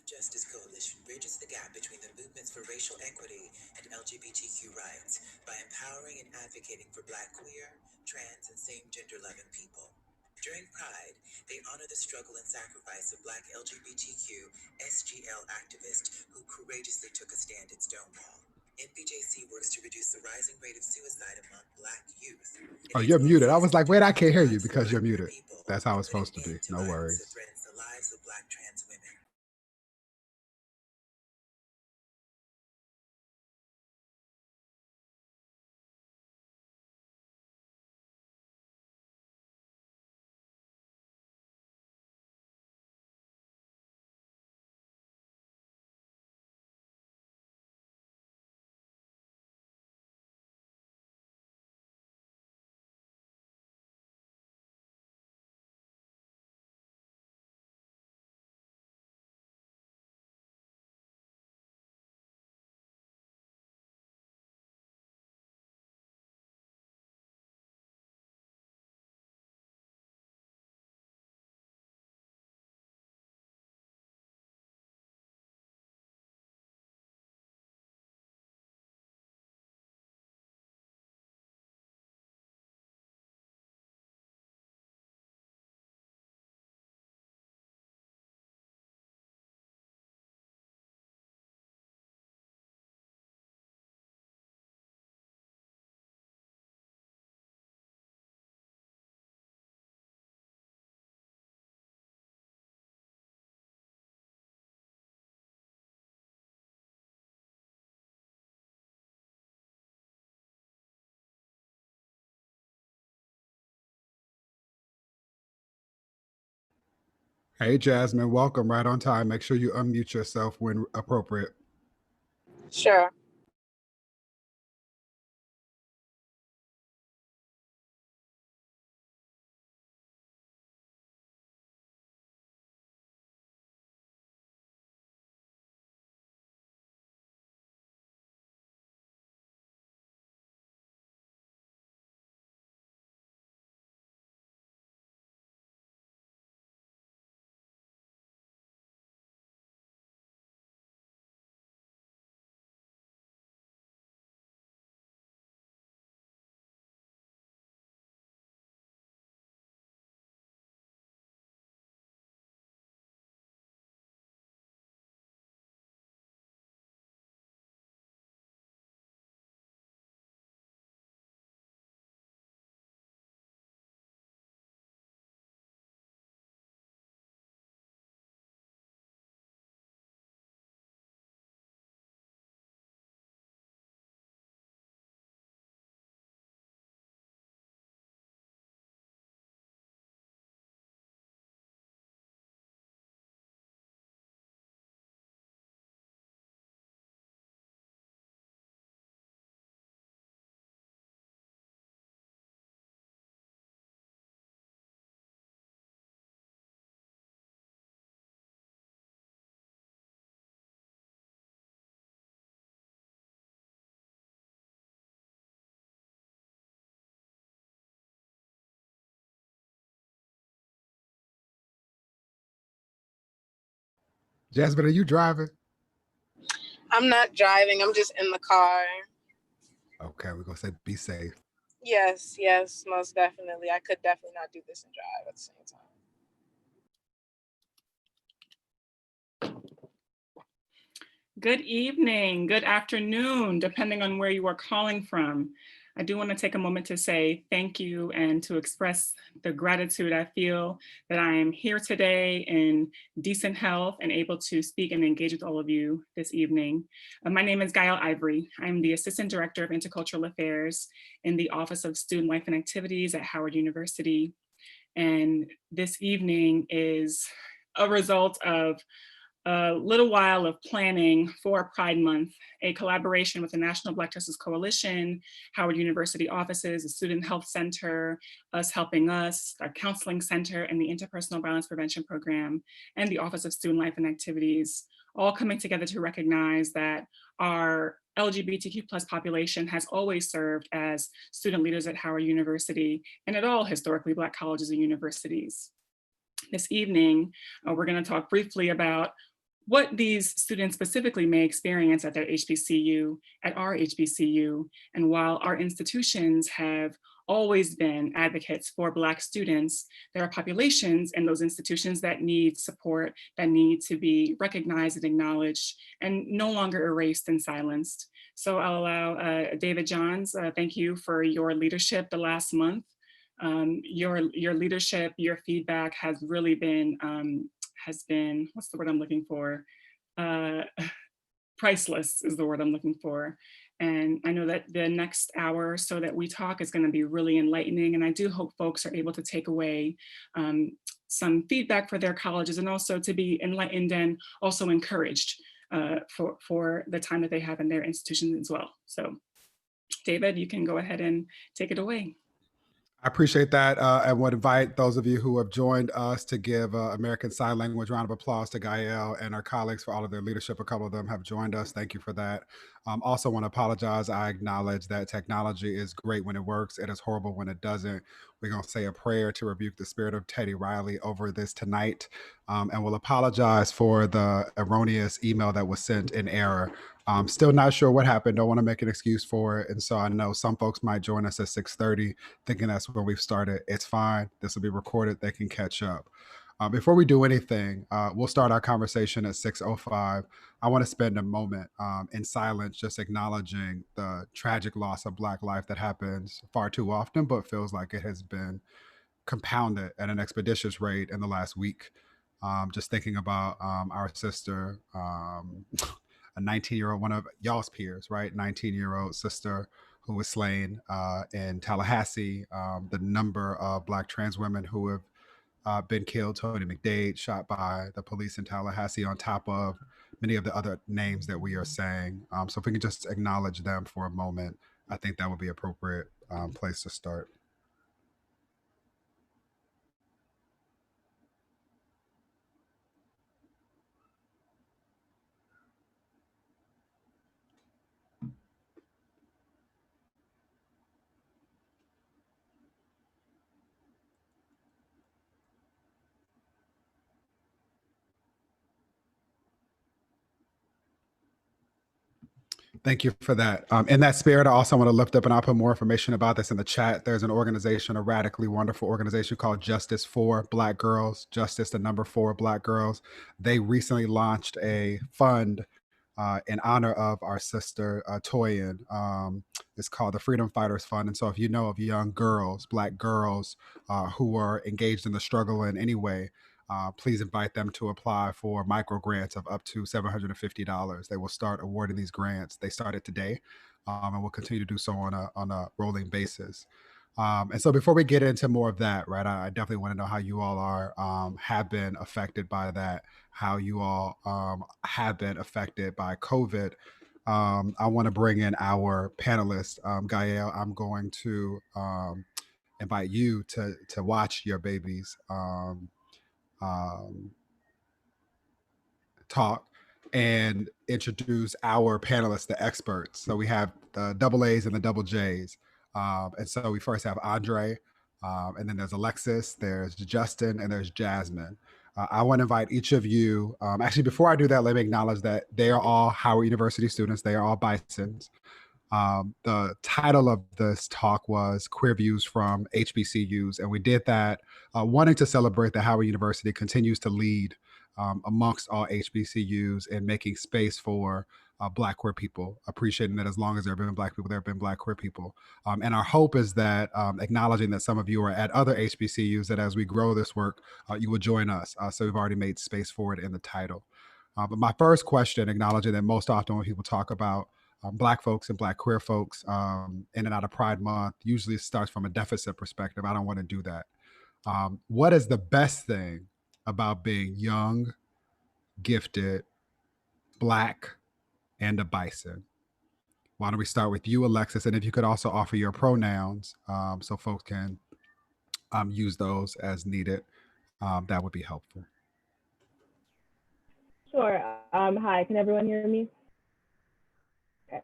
Justice Coalition bridges the gap between the movements for racial equity and LGBTQ rights by empowering and advocating for Black queer, trans, and same-gender loving people. During Pride, they honor the struggle and sacrifice of Black LGBTQ SGL activists who courageously took a stand at Stonewall. NBJC works to reduce the rising rate of suicide among Black youth. Oh, you're muted. I was like, wait, I can't hear you because you're muted. That's how it's supposed to be. No worries. That threatens the lives of Black trans women. Hey, Jasmine, welcome right on time. Make sure you unmute yourself when appropriate. Sure. Jasmine, are you driving? I'm not driving. I'm just in the car. Okay, we're going to say be safe. Yes, most definitely. I could definitely not do this and drive at the same time. Good evening, good afternoon, depending on where you are calling from. I do want to take a moment to say thank you and to express the gratitude I feel that I am here today in decent health and able to speak and engage with all of you this evening. My name is Gail Ivory. I'm the Assistant Director of Intercultural Affairs in the Office of Student Life and Activities at Howard University. And this evening is a result of a little while of planning for Pride Month, a collaboration with the National Black Justice Coalition, Howard University offices, the Student Health Center, Us Helping Us, our Counseling Center, and the Interpersonal Violence Prevention Program, and the Office of Student Life and Activities, all coming together to recognize that our LGBTQ plus population has always served as student leaders at Howard University and at all historically Black colleges and universities. This evening, we're going to talk briefly about what these students specifically may experience at their HBCU, at our HBCU. And while our institutions have always been advocates for Black students, there are populations in those institutions that need support, that need to be recognized and acknowledged, and no longer erased and silenced. So I'll allow David Johns, thank you for your leadership the last month. Your leadership, your feedback has really been, what's the word I'm looking for? Priceless is the word I'm looking for. And I know that the next hour or so that we talk is going to be really enlightening. And I do hope folks are able to take away some feedback for their colleges, and also to be enlightened and also encouraged for the time that they have in their institutions as well. So David, you can go ahead and take it away. I appreciate that. I would invite those of you who have joined us to give American Sign Language round of applause to Gael and our colleagues for all of their leadership. A couple of them have joined us. Thank you for that. Also want to apologize. I acknowledge that technology is great when it works. It is horrible when it doesn't. We're going to say a prayer to rebuke the spirit of Teddy Riley over this tonight. And we'll apologize for the erroneous email that was sent in error. Still not sure what happened. Don't want to make an excuse for it. And so I know some folks might join us at 6:30 thinking that's where we've started. It's fine. This will be recorded. They can catch up. Before we do anything, we'll start our conversation at 6:05. I want to spend a moment in silence, just acknowledging the tragic loss of Black life that happens far too often, but feels like it has been compounded at an expeditious rate in the last week. Just thinking about our sister, a 19-year-old, one of y'all's peers, right? 19-year-old sister who was slain in Tallahassee. The number of Black trans women who have been killed, Tony McDade shot by the police in Tallahassee, on top of many of the other names that we are saying. So if we can just acknowledge them for a moment, I think that would be an appropriate place to start. Thank you for that. In that spirit, I also want to lift up, and I'll put more information about this in the chat. There's an organization, a radically wonderful organization called Justice for Black Girls, Justice, the number 4 Black Girls. They recently launched a fund in honor of our sister, Toyin. It's called the Freedom Fighters Fund. And so if you know of young girls, Black girls who are engaged in the struggle in any way, please invite them to apply for micro grants of up to $750. They will start awarding these grants. They started today and will continue to do so on a rolling basis. And so before we get into more of that, right, I definitely want to know how you all are, have been affected by that, how you all have been affected by COVID. I want to bring in our panelists. Gael, I'm going to invite you to watch your babies talk and introduce our panelists, the experts. So we have the double A's and the double J's. And so we first have Andre, and then there's Alexis, there's Justin, and there's Jasmine. I want to invite each of you. Actually, before I do that, let me acknowledge that they are all Howard University students. They are all Bisons. The title of this talk was Queer Views from HBCUs, and we did that wanting to celebrate that Howard University continues to lead amongst all HBCUs in making space for Black queer people, appreciating that as long as there have been Black people, there have been Black queer people. And our hope is that acknowledging that some of you are at other HBCUs, that as we grow this work, you will join us. So we've already made space for it in the title. But my first question, acknowledging that most often when people talk about Black folks and Black queer folks in and out of Pride Month, usually it starts from a deficit perspective. I don't want to do that. What is the best thing about being young, gifted, Black, and a Bison? Why don't we start with you, Alexis? And if you could also offer your pronouns so folks can use those as needed, that would be helpful. Sure. Hi, can everyone hear me? Okay.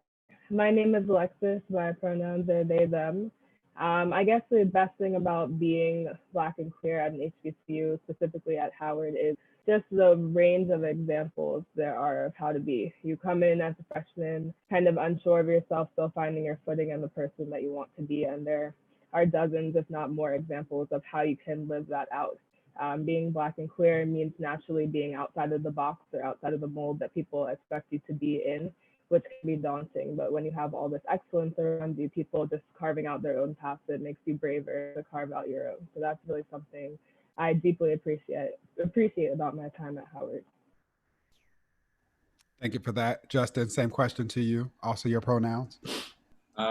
My name is Alexis. My pronouns are they, them. I guess the best thing about being Black and queer at an HBCU, specifically at Howard, is just the range of examples there are of how to be. You come in as a freshman, kind of unsure of yourself, still finding your footing and the person that you want to be, and there are dozens, if not more, examples of how you can live that out. Being Black and queer means naturally being outside of the box or outside of the mold that people expect you to be in, which can be daunting. But when you have all this excellence around you, people just carving out their own paths, it makes you braver to carve out your own. So that's really something I deeply appreciate about my time at Howard. Thank you for that. Justin, same question to you. Also your pronouns.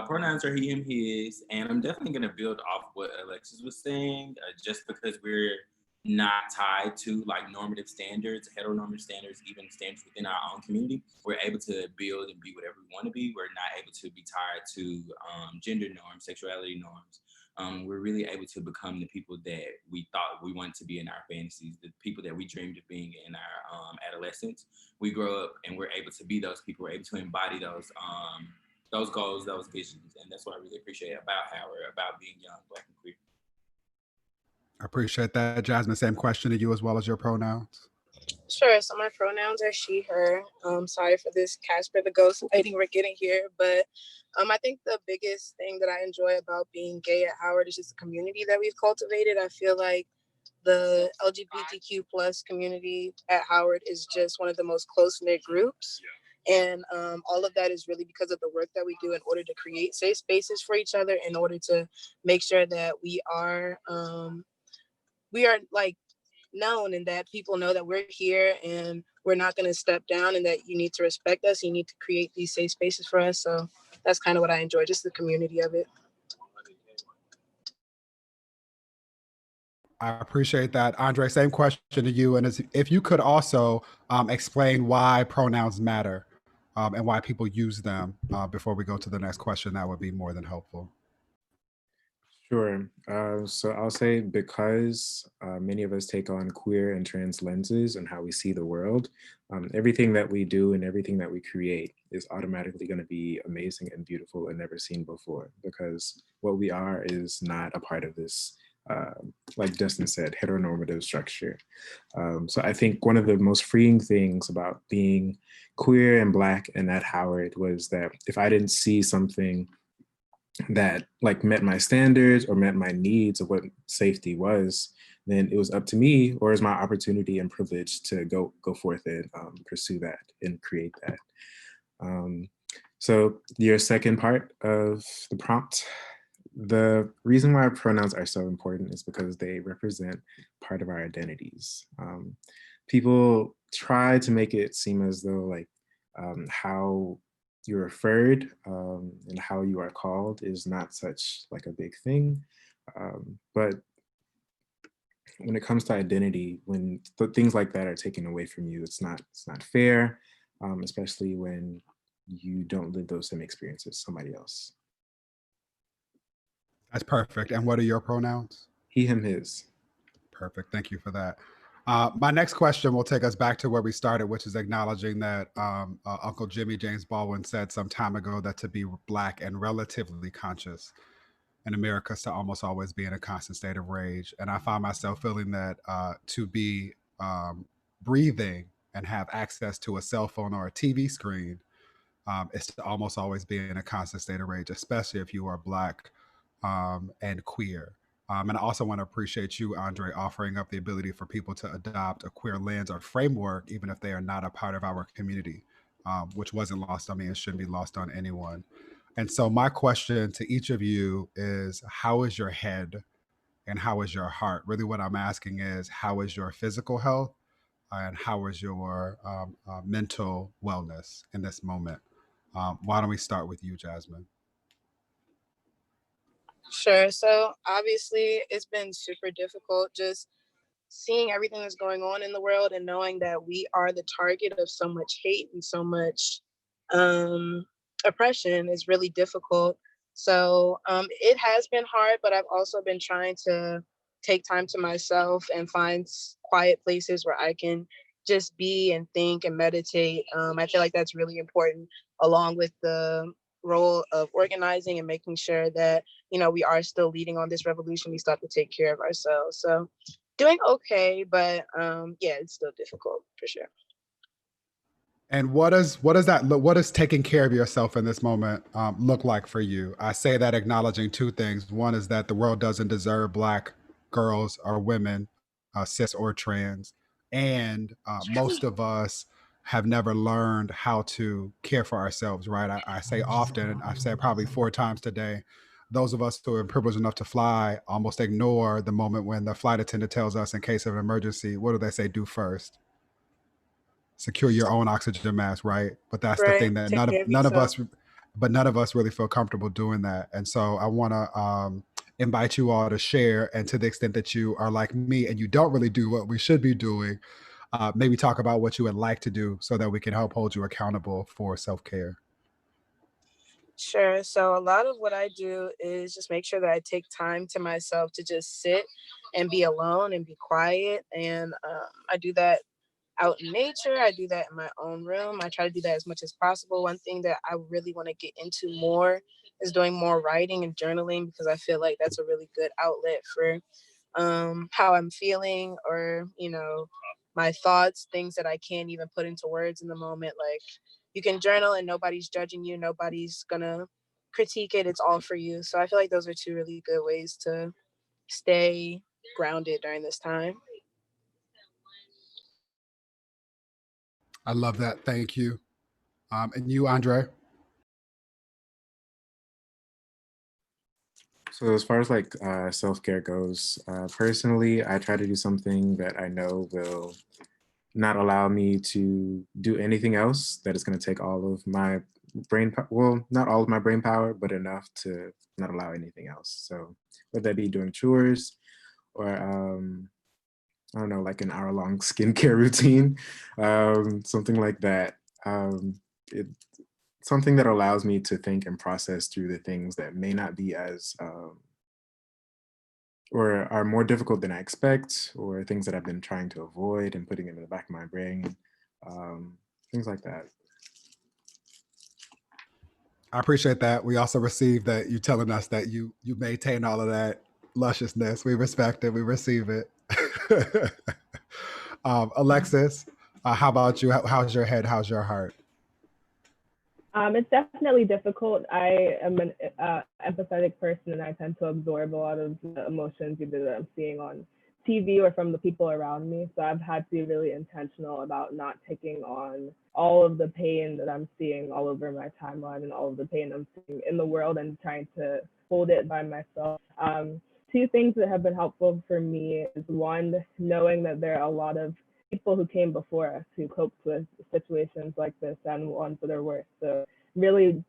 Pronouns are he, him, his, and I'm definitely going to build off what Alexis was saying, just because we're not tied to like normative standards, heteronormative standards, even standards within our own community. We're able to build and be whatever we want to be. We're not able to be tied to gender norms, sexuality norms. We're really able to become the people that we thought we wanted to be in our fantasies, the people that we dreamed of being in our adolescence. We grow up and we're able to be those people. We're able to embody those goals, those visions. And that's what I really appreciate about Howard, about being young, Black, and queer. I appreciate that. Jasmine, same question to you as well as your pronouns. Sure. So my pronouns are she, her. Sorry for this Casper the Ghost lady we're getting here, but I think the biggest thing that I enjoy about being gay at Howard is just the community that we've cultivated. I feel like the LGBTQ plus community at Howard is just one of the most close-knit groups. And all of that is really because of the work that we do in order to create safe spaces for each other, in order to make sure that we are like known and that people know that we're here and we're not going to step down, and that you need to respect us. You need to create these safe spaces for us. So that's kind of what I enjoy, just the community of it. I appreciate that. Andre, same question to you. And if you could also explain why pronouns matter and why people use them before we go to the next question, that would be more than helpful. Sure. So I'll say because many of us take on queer and trans lenses and how we see the world, everything that we do and everything that we create is automatically going to be amazing and beautiful and never seen before, because what we are is not a part of this, like Justin said, heteronormative structure. So I think one of the most freeing things about being queer and Black and at Howard was that if I didn't see something that like met my standards or met my needs of what safety was, then it was up to me, or is my opportunity and privilege to go forth and pursue that and create that. So your second part of the prompt, the reason why pronouns are so important is because they represent part of our identities. People try to make it seem as though like how you're referred and how you are called is not such like a big thing. But when it comes to identity, when things like that are taken away from you, it's not fair, especially when you don't live those same experiences as somebody else. That's perfect. And what are your pronouns? He, him, his. Perfect. Thank you for that. My next question will take us back to where we started, which is acknowledging that Uncle Jimmy James Baldwin said some time ago that to be Black and relatively conscious in America is to almost always be in a constant state of rage. And I find myself feeling that to be breathing and have access to a cell phone or a TV screen is to almost always be in a constant state of rage, especially if you are Black and queer. And I also want to appreciate you, Andre, offering up the ability for people to adopt a queer lens or framework, even if they are not a part of our community, which wasn't lost on me and shouldn't be lost on anyone. And so my question to each of you is, how is your head and how is your heart? Really what I'm asking is, how is your physical health and how is your mental wellness in this moment? Why don't we start with you, Jasmine? Sure. So obviously it's been super difficult just seeing everything that's going on in the world and knowing that we are the target of so much hate and so much oppression is really difficult. So it has been hard, but I've also been trying to take time to myself and find quiet places where I can just be and think and meditate. I feel like that's really important, along with the role of organizing and making sure that, you know, we are still leading on this revolution. We still have to take care of ourselves. So doing okay, but yeah, it's still difficult for sure. And what does that look? What does taking care of yourself in this moment look like for you? I say that acknowledging two things. One is that the world doesn't deserve Black girls or women, cis or trans, and most of us have never learned how to care for ourselves. Right? I say often, and I've said probably 4 times today. Those of us who are privileged enough to fly almost ignore the moment when the flight attendant tells us, in case of an emergency, what do they say? Do first secure your own oxygen mask, right? But that's the Right. thing that Take care of none of yourself. us, but none of us really feel comfortable doing that. And so I want to invite you all to share, and to the extent that you are like me and you don't really do what we should be doing, maybe talk about what you would like to do so that we can help hold you accountable for self-care. Sure. So a lot of what I do is just make sure that I take time to myself to just sit and be alone and be quiet. And I do that out in nature. I do that in my own room. I try to do that as much as possible. One thing that I really want to get into more is doing more writing and journaling, because I feel like that's a really good outlet for how I'm feeling, or, you know, my thoughts, things that I can't even put into words in the moment. Like, you can journal and nobody's judging you, nobody's gonna critique it. It's all for you. So I feel like those are two really good ways to stay grounded during this time. I love that. Thank you. And you, Andre? So as far as like self-care goes, personally, I try to do something that I know will not allow me to do anything else that is going to take all of my well, not all of my brain power, but enough to not allow anything else. So whether that be doing chores or I don't know, like an hour-long skincare routine, something like that. It, Something that allows me to think and process through the things that may not be as or are more difficult than I expect, or things that I've been trying to avoid and putting in the back of my brain, things like that. I appreciate that. We also received that you telling us that you maintain all of that lusciousness. We respect it. We receive it. Alexis, how about you? How's your head? How's your heart? It's definitely difficult. I am an empathetic person, and I tend to absorb a lot of the emotions either that I'm seeing on TV or from the people around me. So I've had to be really intentional about not taking on all of the pain that I'm seeing all over my timeline and all of the pain I'm seeing in the world, and trying to hold it by myself. Two things that have been helpful for me is, one, knowing that there are a lot of people who came before us who coped with situations like this and ones that are worse. So really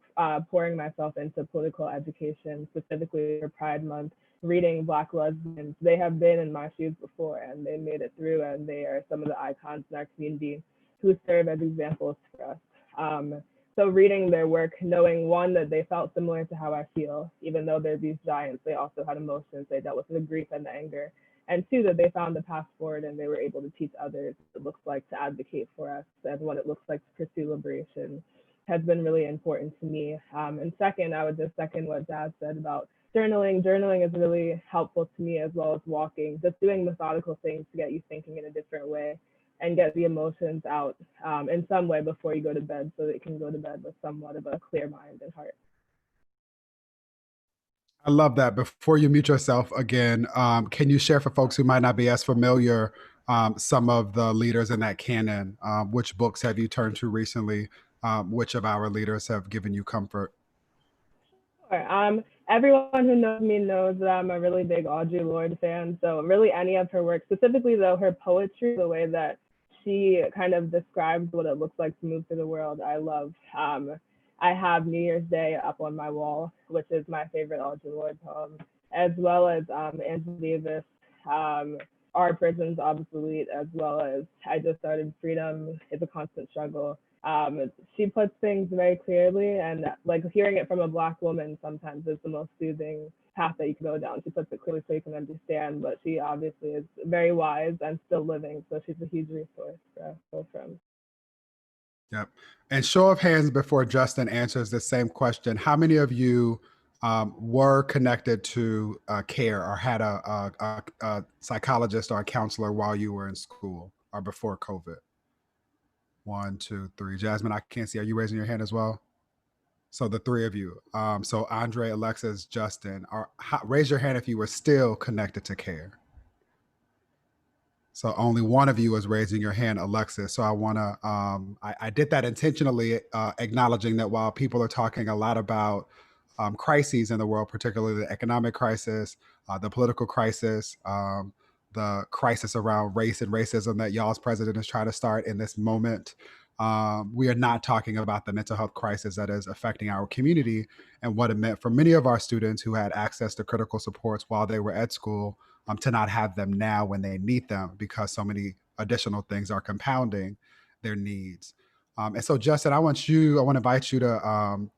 pouring myself into political education, specifically for Pride Month, reading Black lesbians. They have been in my shoes before, and they made it through, and they are some of the icons in our community who serve as examples for us. So reading their work, knowing, one, that they felt similar to how I feel, even though they're these giants, they also had emotions. They dealt with the grief and the anger. And two, that they found the path forward and they were able to teach others what it looks like to advocate for us and what it looks like to pursue liberation, has been really important to me. And second, I would just second what Dad said about journaling. Journaling is really helpful to me, as well as walking, just doing methodical things to get you thinking in a different way and get the emotions out in some way before you go to bed, so that you can go to bed with somewhat of a clear mind and heart. I love that. Before you mute yourself again, can you share for folks who might not be as familiar some of the leaders in that canon? Which books have you turned to recently? Which of our leaders have given you comfort? Sure. Everyone who knows me knows that I'm a really big Audre Lorde fan. So really any of her work, specifically though her poetry, the way that she kind of describes what it looks like to move through the world, I love. I have New Year's Day up on my wall, which is my favorite Audre Lorde poem, as well as Angela Davis, Our Prisons Obsolete, as well as I Just Started Freedom is a Constant Struggle. She puts things very clearly, and like hearing it from a Black woman sometimes is the most soothing path that you can go down. She puts it clearly so you can understand, but she obviously is very wise and still living, so she's a huge resource to go from. Yep. And show of hands before Justin answers the same question. How many of you were connected to care or had a psychologist or a counselor while you were in school or before COVID? 1, 2, 3. Jasmine, I can't see. Are you raising your hand as well? So the three of you. So Andre, Alexis, Justin, raise your hand if you were still connected to care. So only one of you is raising your hand, Alexis. So I want to, I did that intentionally, acknowledging that while people are talking a lot about crises in the world, particularly the economic crisis, the political crisis, the crisis around race and racism that y'all's president is trying to start in this moment, we are not talking about the mental health crisis that is affecting our community and what it meant for many of our students who had access to critical supports while they were at school, to not have them now when they need them because so many additional things are compounding their needs. And so, Justin, I want to invite you to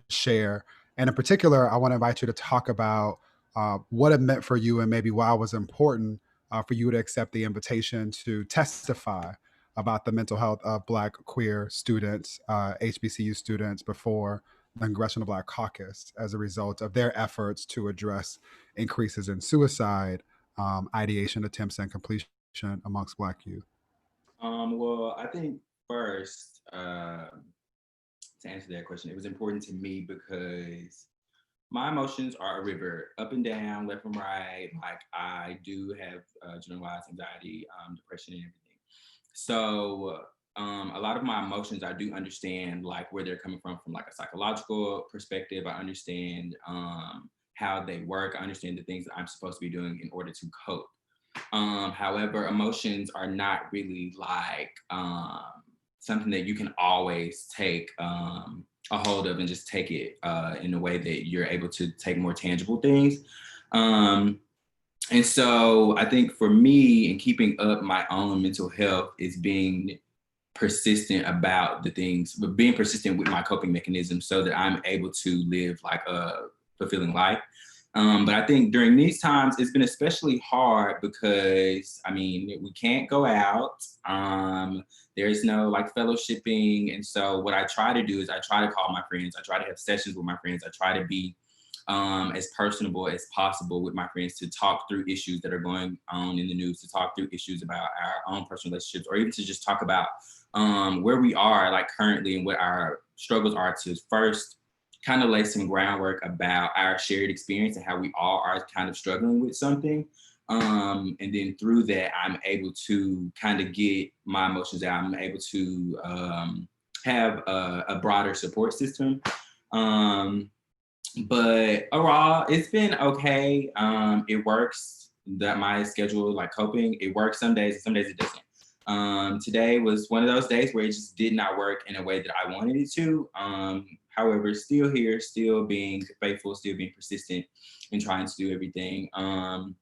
share, and in particular, I want to invite you to talk about what it meant for you and maybe why it was important for you to accept the invitation to testify about the mental health of Black queer students, HBCU students, before the Congressional Black Caucus as a result of their efforts to address increases in suicide, ideation, attempts, and completion amongst Black youth? Well, I think first, to answer that question, it was important to me because my emotions are a river, up and down, left and right. Like I do have generalized anxiety, depression, and everything. So a lot of my emotions, I do understand like where they're coming from like a psychological perspective. I understand how they work. I understand the things that I'm supposed to be doing in order to cope. However, emotions are not really like something that you can always take a hold of and just take it in a way that you're able to take more tangible things. And so I think for me, in keeping up my own mental health is being persistent about the things, but being persistent with my coping mechanisms so that I'm able to live like a fulfilling life. But I think during these times, it's been especially hard because, I mean, we can't go out. There's no like fellowshipping. And so what I try to do is I try to call my friends. I try to have sessions with my friends. I try to be as personable as possible with my friends to talk through issues that are going on in the news, to talk through issues about our own personal relationships, or even to just talk about where we are like currently and what our struggles are, to first kind of lay some groundwork about our shared experience and how we all are kind of struggling with something. And then through that, I'm able to kind of get my emotions out. I'm able to have a broader support system. But overall, it's been okay. It works, that my schedule, like coping, it works some days and some days it doesn't. Today was one of those days where it just did not work in a way that I wanted it to. However, still here, still being faithful, still being persistent and trying to do everything. And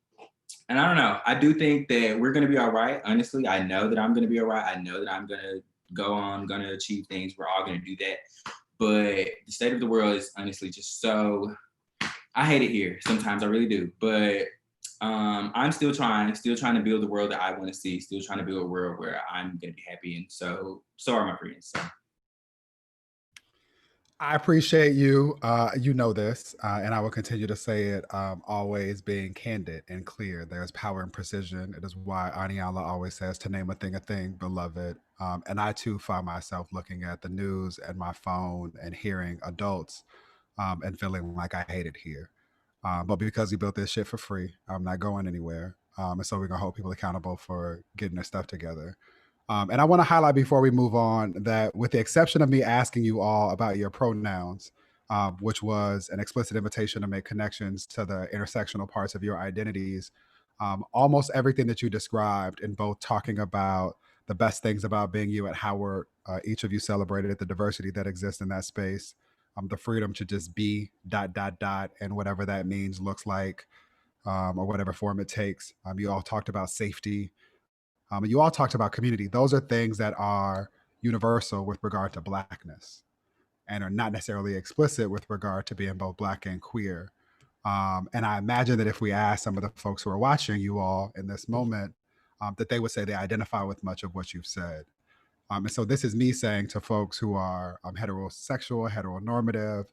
I don't know, I do think that we're gonna be all right. Honestly, I know that I'm gonna be all right. I know that I'm gonna go on, gonna achieve things. We're all gonna do that. But the state of the world is honestly just so, I hate it here. Sometimes I really do. But I'm still trying to build the world that I want to see, still trying to build a world where I'm going to be happy. And so are my friends. So. I appreciate you. You know this, and I will continue to say it, always being candid and clear. There's power in precision. It is why Aniala always says to name a thing, beloved. And I too find myself looking at the news and my phone and hearing adults and feeling like I hate it here. But because we built this shit for free, I'm not going anywhere. And so we're going to hold people accountable for getting their stuff together. And I want to highlight before we move on that with the exception of me asking you all about your pronouns, which was an explicit invitation to make connections to the intersectional parts of your identities, almost everything that you described in both talking about the best things about being you at Howard, each of you celebrated the diversity that exists in that space, the freedom to just be ... and whatever that means, looks like, or whatever form it takes. You all talked about safety. And you all talked about community. Those are things that are universal with regard to Blackness and are not necessarily explicit with regard to being both Black and queer. And I imagine that if we ask some of the folks who are watching you all in this moment, that they would say they identify with much of what you've said. And so this is me saying to folks who are heterosexual, heteronormative,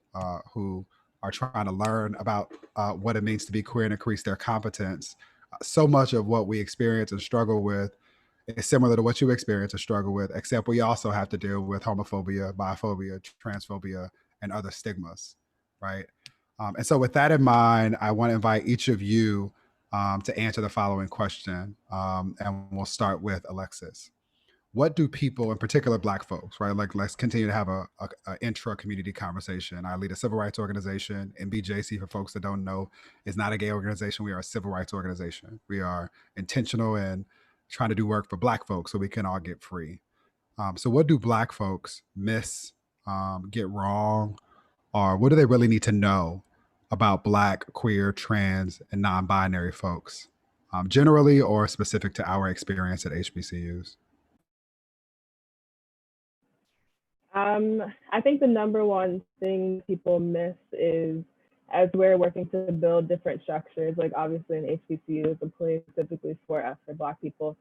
who are trying to learn about what it means to be queer and increase their competence. So much of what we experience and struggle with is similar to what you experience and struggle with, except we also have to deal with homophobia, biphobia, transphobia, and other stigmas, right? And so with that in mind, I want to invite each of you to answer the following question. And we'll start with Alexis. What do people, in particular Black folks, right? Like, let's continue to have a intra-community conversation. I lead a civil rights organization. NBJC, for folks that don't know, is not a gay organization. We are a civil rights organization. We are intentional in trying to do work for Black folks so we can all get free. So what do Black folks miss, get wrong, or what do they really need to know about Black, queer, trans, and non-binary folks, generally or specific to our experience at HBCUs? I think the number one thing people miss is, as we're working to build different structures, like obviously an HBCU is a place specifically for us, for Black people,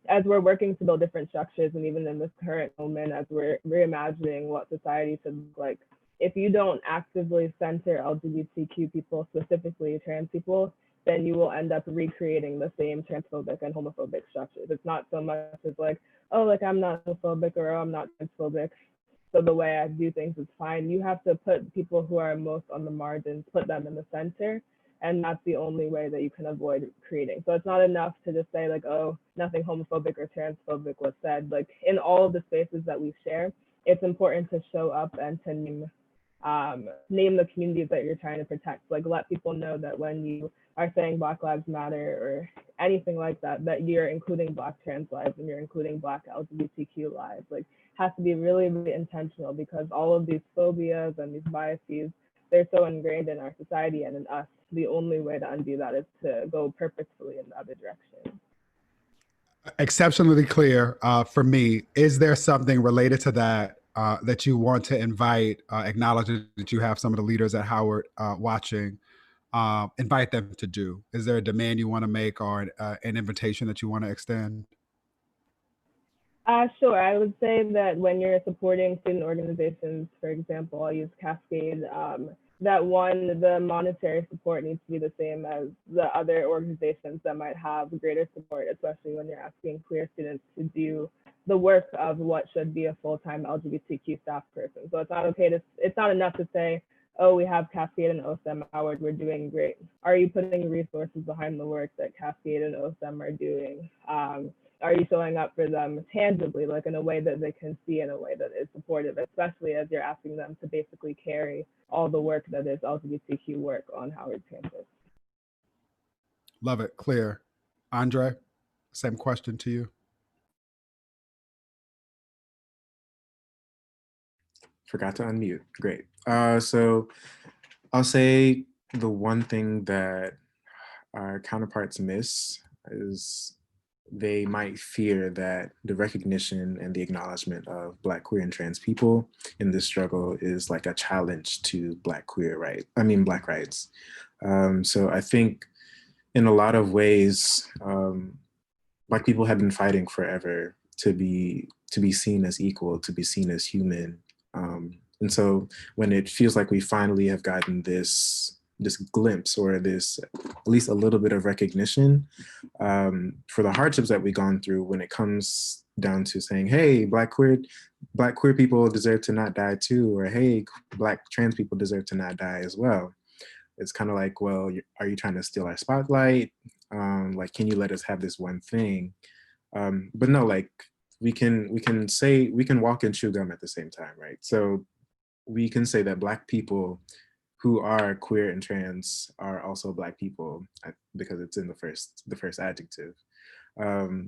as we're working to build different structures, and even in this current moment, as we're reimagining what society should look like, if you don't actively center LGBTQ people, specifically trans people, then you will end up recreating the same transphobic and homophobic structures. It's not so much as like, oh, like I'm not homophobic or oh, I'm not transphobic, so the way I do things is fine. You have to put people who are most on the margins, put them in the center. And that's the only way that you can avoid creating. So it's not enough to just say like, oh, nothing homophobic or transphobic was said. Like in all of the spaces that we share, it's important to show up and to name the communities that you're trying to protect. Like let people know that when you are saying Black Lives Matter or anything like that, that you're including Black trans lives and you're including Black LGBTQ lives. Like has to be really, really intentional, because all of these phobias and these biases, they're so ingrained in our society and in us. The only way to undo that is to go purposefully in the other direction. Exceptionally clear for me. Is there something related to that that you want to invite, acknowledging that you have some of the leaders at Howard watching, invite them to do? Is there a demand you want to make or an invitation that you want to extend? Sure. I would say that when you're supporting student organizations, for example, I'll use Cascade, that one, the monetary support needs to be the same as the other organizations that might have greater support, especially when you're asking queer students to do the work of what should be a full-time LGBTQ staff person. So it's not enough to say, oh, we have Cascade and OSEM Howard, we're doing great. Are you putting resources behind the work that Cascade and OSEM are doing? Are you showing up for them tangibly, like in a way that they can see, in a way that is supportive, especially as you're asking them to basically carry all the work that is LGBTQ work on Howard campus? Love it. Clear. Andre, same question to you. Forgot to unmute. Great. So I'll say the one thing that our counterparts miss is they might fear that the recognition and the acknowledgement of Black, queer, and trans people in this struggle is like a challenge to Black rights. So I think in a lot of ways, Black people have been fighting forever to be seen as equal, to be seen as human. And so when it feels like we finally have gotten this glimpse or this, at least a little bit of recognition for the hardships that we've gone through, when it comes down to saying, hey, Black queer people deserve to not die too, or hey, Black trans people deserve to not die as well. It's kind of like, well, are you trying to steal our spotlight? Like, can you let us have this one thing? But no, like we can walk and chew gum at the same time, right? So we can say that Black people who are queer and trans are also Black people, because it's in the first adjective.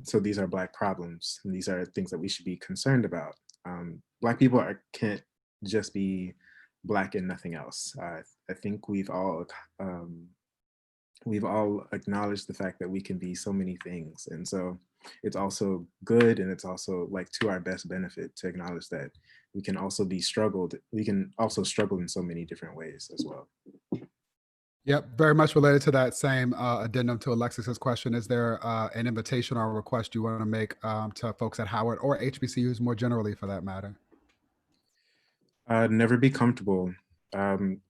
So these are Black problems, and these are things that we should be concerned about. Black people can't just be Black and nothing else. I think we've all acknowledged the fact that we can be so many things, and so it's also good, and it's also like to our best benefit to acknowledge that we can also struggle in so many different ways as well. Yep, very much related to that same addendum to Alexis's question. Is there an invitation or a request you want to make to folks at Howard or HBCUs more generally for that matter? Never be comfortable. Um,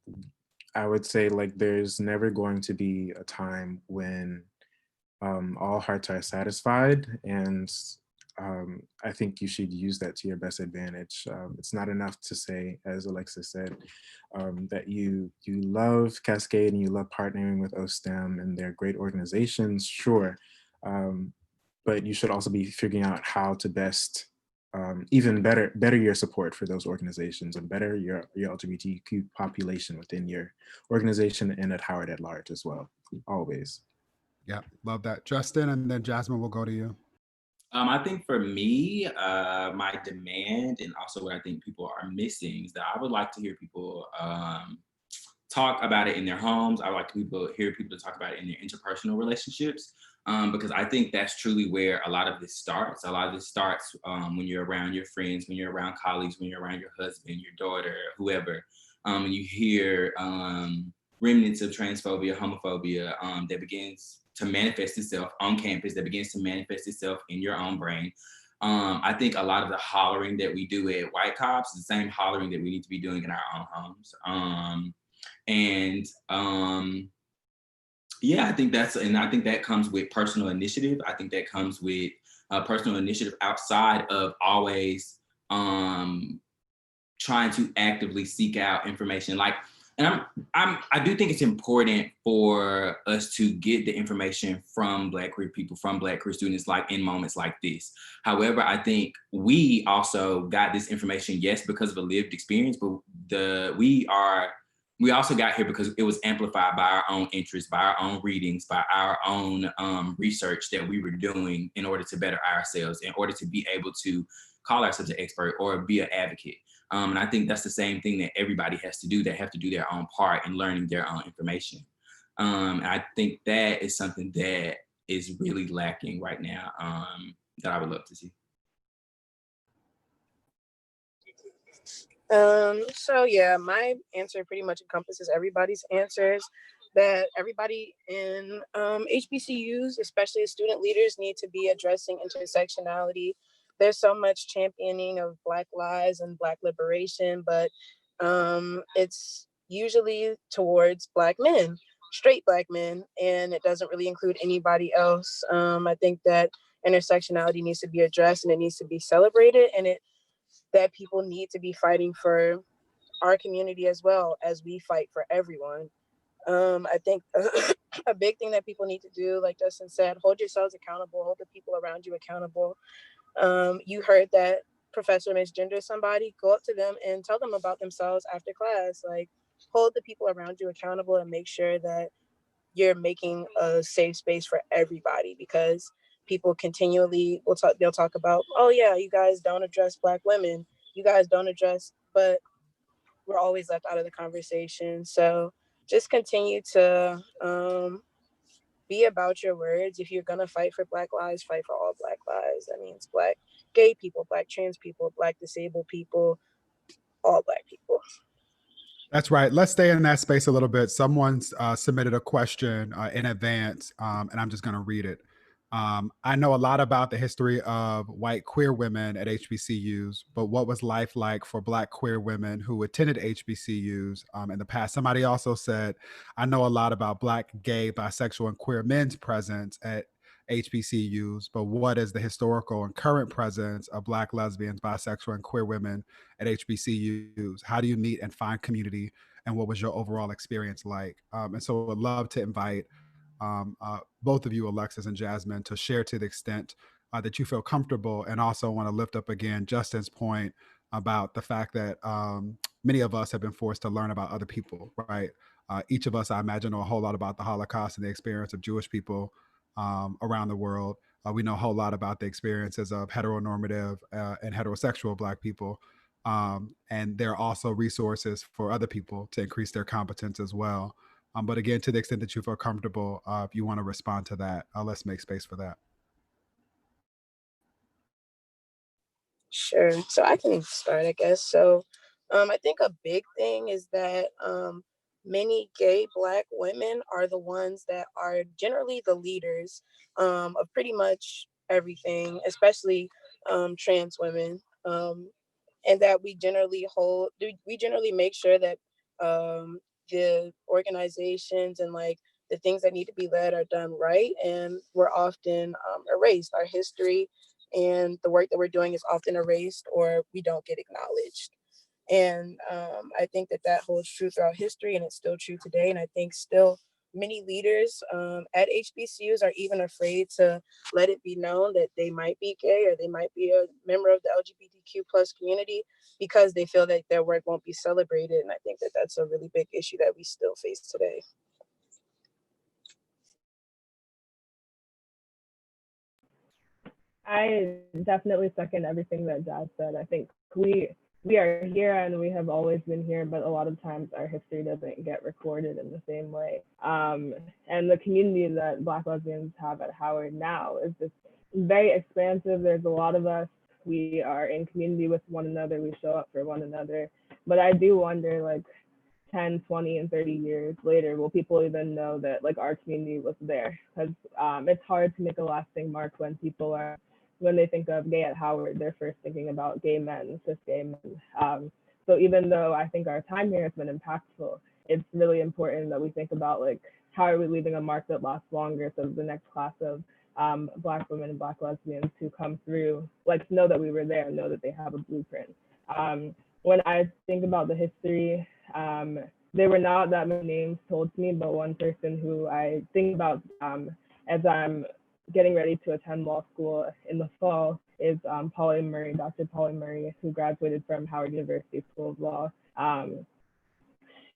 I would say like there's never going to be a time when all hearts are satisfied, and I think you should use that to your best advantage. It's not enough to say, as Alexis said, that you love Cascade and you love partnering with OSTEM and they're great organizations, sure, but you should also be figuring out how to best even better your support for those organizations and better your LGBTQ population within your organization and at Howard at large as well, always. Yeah, love that. Justin, and then Jasmine, will go to you. I think for me, my demand and also what I think people are missing is that I would like to hear people talk about it in their homes. I would like hear people talk about it in their interpersonal relationships, because I think that's truly where a lot of this starts. A lot of this starts when you're around your friends, when you're around colleagues, when you're around your husband, your daughter, whoever, and you hear remnants of transphobia, homophobia that begins to manifest itself on campus, that begins to manifest itself in your own brain. I think a lot of the hollering that we do at White Cops is the same hollering that we need to be doing in our own homes. Yeah, I think that comes with personal initiative. I think that comes with personal initiative outside of always trying to actively seek out information. And I do think it's important for us to get the information from Black queer people, from Black queer students, like in moments like this. However, I think we also got this information, yes, because of a lived experience, but we also got here because it was amplified by our own interests, by our own readings, by our own research that we were doing in order to better ourselves, in order to be able to call ourselves an expert or be an advocate. And I think that's the same thing that everybody has to do. They have to do their own part in learning their own information. And I think that is something that is really lacking right now, that I would love to see. So yeah, my answer pretty much encompasses everybody's answers, that everybody in HBCUs, especially student leaders, need to be addressing intersectionality. There's so much championing of Black lives and Black liberation, but it's usually towards Black men, straight Black men, and it doesn't really include anybody else. I think that intersectionality needs to be addressed and it needs to be celebrated, and that people need to be fighting for our community as well as we fight for everyone. I think a big thing that people need to do, like Justin said, hold yourselves accountable, hold the people around you accountable. You heard that professor misgendered somebody, go up to them and tell them about themselves after class. Like, hold the people around you accountable and make sure that you're making a safe space for everybody, because people continually they'll talk about, oh yeah, you guys don't address Black women, you guys don't address, but we're always left out of the conversation. So just continue to be about your words. If you're gonna fight for Black lives, fight for all Black lives. That means Black gay people, Black trans people, Black disabled people, all Black people. That's right. Let's stay in that space a little bit. Someone's submitted a question in advance, and I'm just going to read it. I know a lot about the history of white queer women at HBCUs, but what was life like for Black queer women who attended HBCUs in the past? Somebody also said, I know a lot about Black, gay, bisexual, and queer men's presence at HBCUs, but what is the historical and current presence of Black, lesbians, bisexual, and queer women at HBCUs? How do you meet and find community? And what was your overall experience like? And so I would love to invite both of you, Alexis and Jasmine, to share to the extent that you feel comfortable, and also want to lift up again Justin's point about the fact that many of us have been forced to learn about other people, right? Each of us, I imagine, know a whole lot about the Holocaust and the experience of Jewish people around the world. We know a whole lot about the experiences of heteronormative and heterosexual Black people. And there are also resources for other people to increase their competence as well. But again, to the extent that you feel comfortable, if you want to respond to that, let's make space for that. Sure. So I can start, I guess. So I think a big thing is that many gay Black women are the ones that are generally the leaders of pretty much everything, especially trans women. And that we generally make sure that the organizations and like the things that need to be led are done right. And we're often erased. Our history and the work that we're doing is often erased, or we don't get acknowledged. And I think that that holds true throughout history, and it's still true today. And I think still many leaders at HBCUs are even afraid to let it be known that they might be gay or they might be a member of the LGBTQ plus community, because they feel that their work won't be celebrated. And I think that that's a really big issue that we still face today. I definitely second everything that Jazz said. I think we are here and we have always been here, but a lot of times our history doesn't get recorded in the same way. And the community that Black lesbians have at Howard now is just very expansive. There's a lot of us. We are in community with one another. We show up for one another. But I do wonder, like, 10, 20, and 30 years later, will people even know that like our community was there? Because it's hard to make a lasting mark when they think of gay at Howard, they're first thinking about gay men, cis gay men. So even though I think our time here has been impactful, it's really important that we think about like how are we leaving a mark that lasts longer, so the next class of Black women and Black lesbians who come through, like, know that we were there and know that they have a blueprint. When I think about the history, there were not that many names told to me, but one person who I think about as I'm getting ready to attend law school in the fall is Polly Murray, Dr. Polly Murray, who graduated from Howard University School of Law.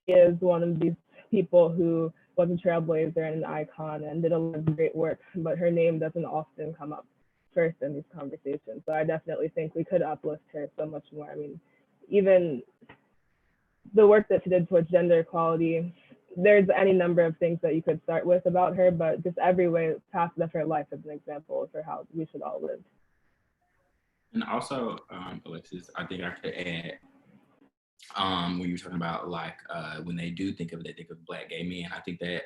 She is one of these people who was a trailblazer and an icon and did a lot of great work, but her name doesn't often come up first in these conversations. So I definitely think we could uplift her so much more. I mean, even the work that she did towards gender equality, there's any number of things that you could start with about her, but just every way facet of her life is an example for how we should all live. And also, Alexis, I think I could add, when you're talking about like when they do think of it, they think of Black gay men. I think that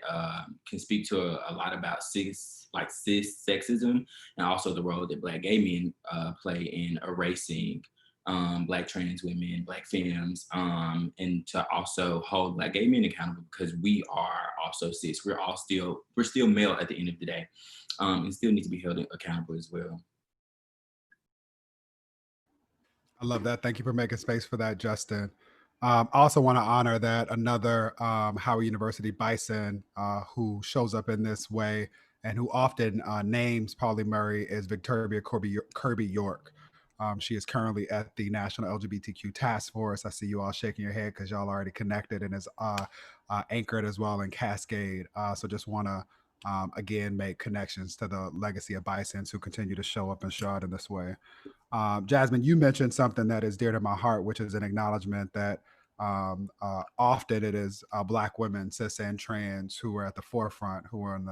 can speak to a lot about cis sexism, and also the role that Black gay men play in erasing Black trans women, Black femmes, and to also hold Black gay men accountable, because we are also cis. We're still male at the end of the day, and still need to be held accountable as well. I love that. Thank you for making space for that, Justin. I also want to honor that another Howard University Bison who shows up in this way and who often names Polly Murray is Victoria Kirby York. She is currently at the National LGBTQ Task Force. I see you all shaking your head because y'all already connected, and is anchored as well in Cascade. So just want to again make connections to the legacy of Bisons who continue to show up and show out in this way. Jasmine, you mentioned something that is dear to my heart, which is an acknowledgement that often it is Black women, cis and trans, who are at the forefront, who are on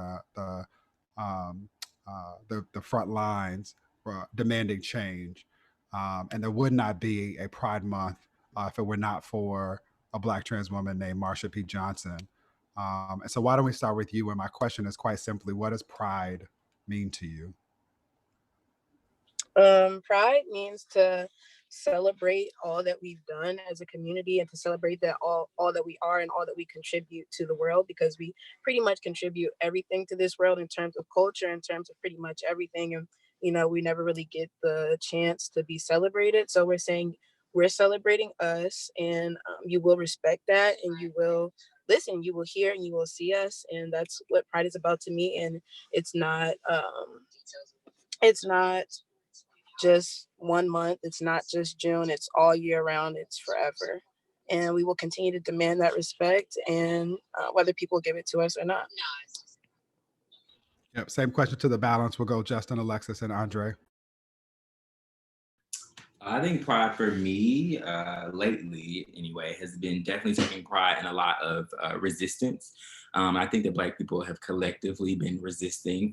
the front lines demanding change. And there would not be a Pride Month if it were not for a Black trans woman named Marsha P. Johnson. And so why don't we start with you? And my question is quite simply, what does pride mean to you? Pride means to celebrate all that we've done as a community, and to celebrate that all that we are and all that we contribute to the world, because we pretty much contribute everything to this world in terms of culture, in terms of pretty much everything. And, you know, we never really get the chance to be celebrated. So we're saying we're celebrating us, and you will respect that, and you will listen, you will hear, and you will see us. And that's what Pride is about to me. And it's not just 1 month. It's not just June. It's all year round. It's forever. And we will continue to demand that respect, and whether people give it to us or not. Yep. Same question to the balance. We'll go Justin, Alexis, and Andre. I think pride for me, lately anyway, has been definitely taking pride in a lot of resistance. I think that Black people have collectively been resisting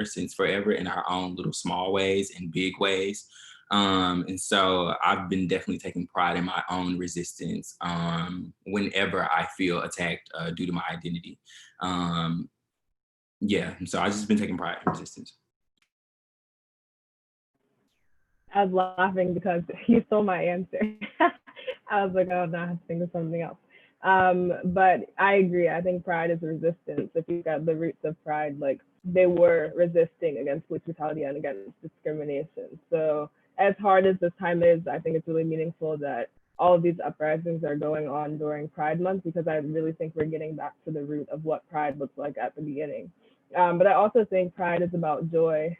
since forever in our own little small ways and big ways. And so I've been definitely taking pride in my own resistance whenever I feel attacked due to my identity. Yeah, so I've just been taking pride in resistance. I was laughing because you stole my answer. I was like, oh no, I have to think of something else. But I agree. I think pride is resistance. If you got the roots of pride, like they were resisting against police brutality and against discrimination. So as hard as this time is, I think it's really meaningful that all of these uprisings are going on during Pride Month, because I really think we're getting back to the root of what pride looks like at the beginning. But I also think pride is about joy.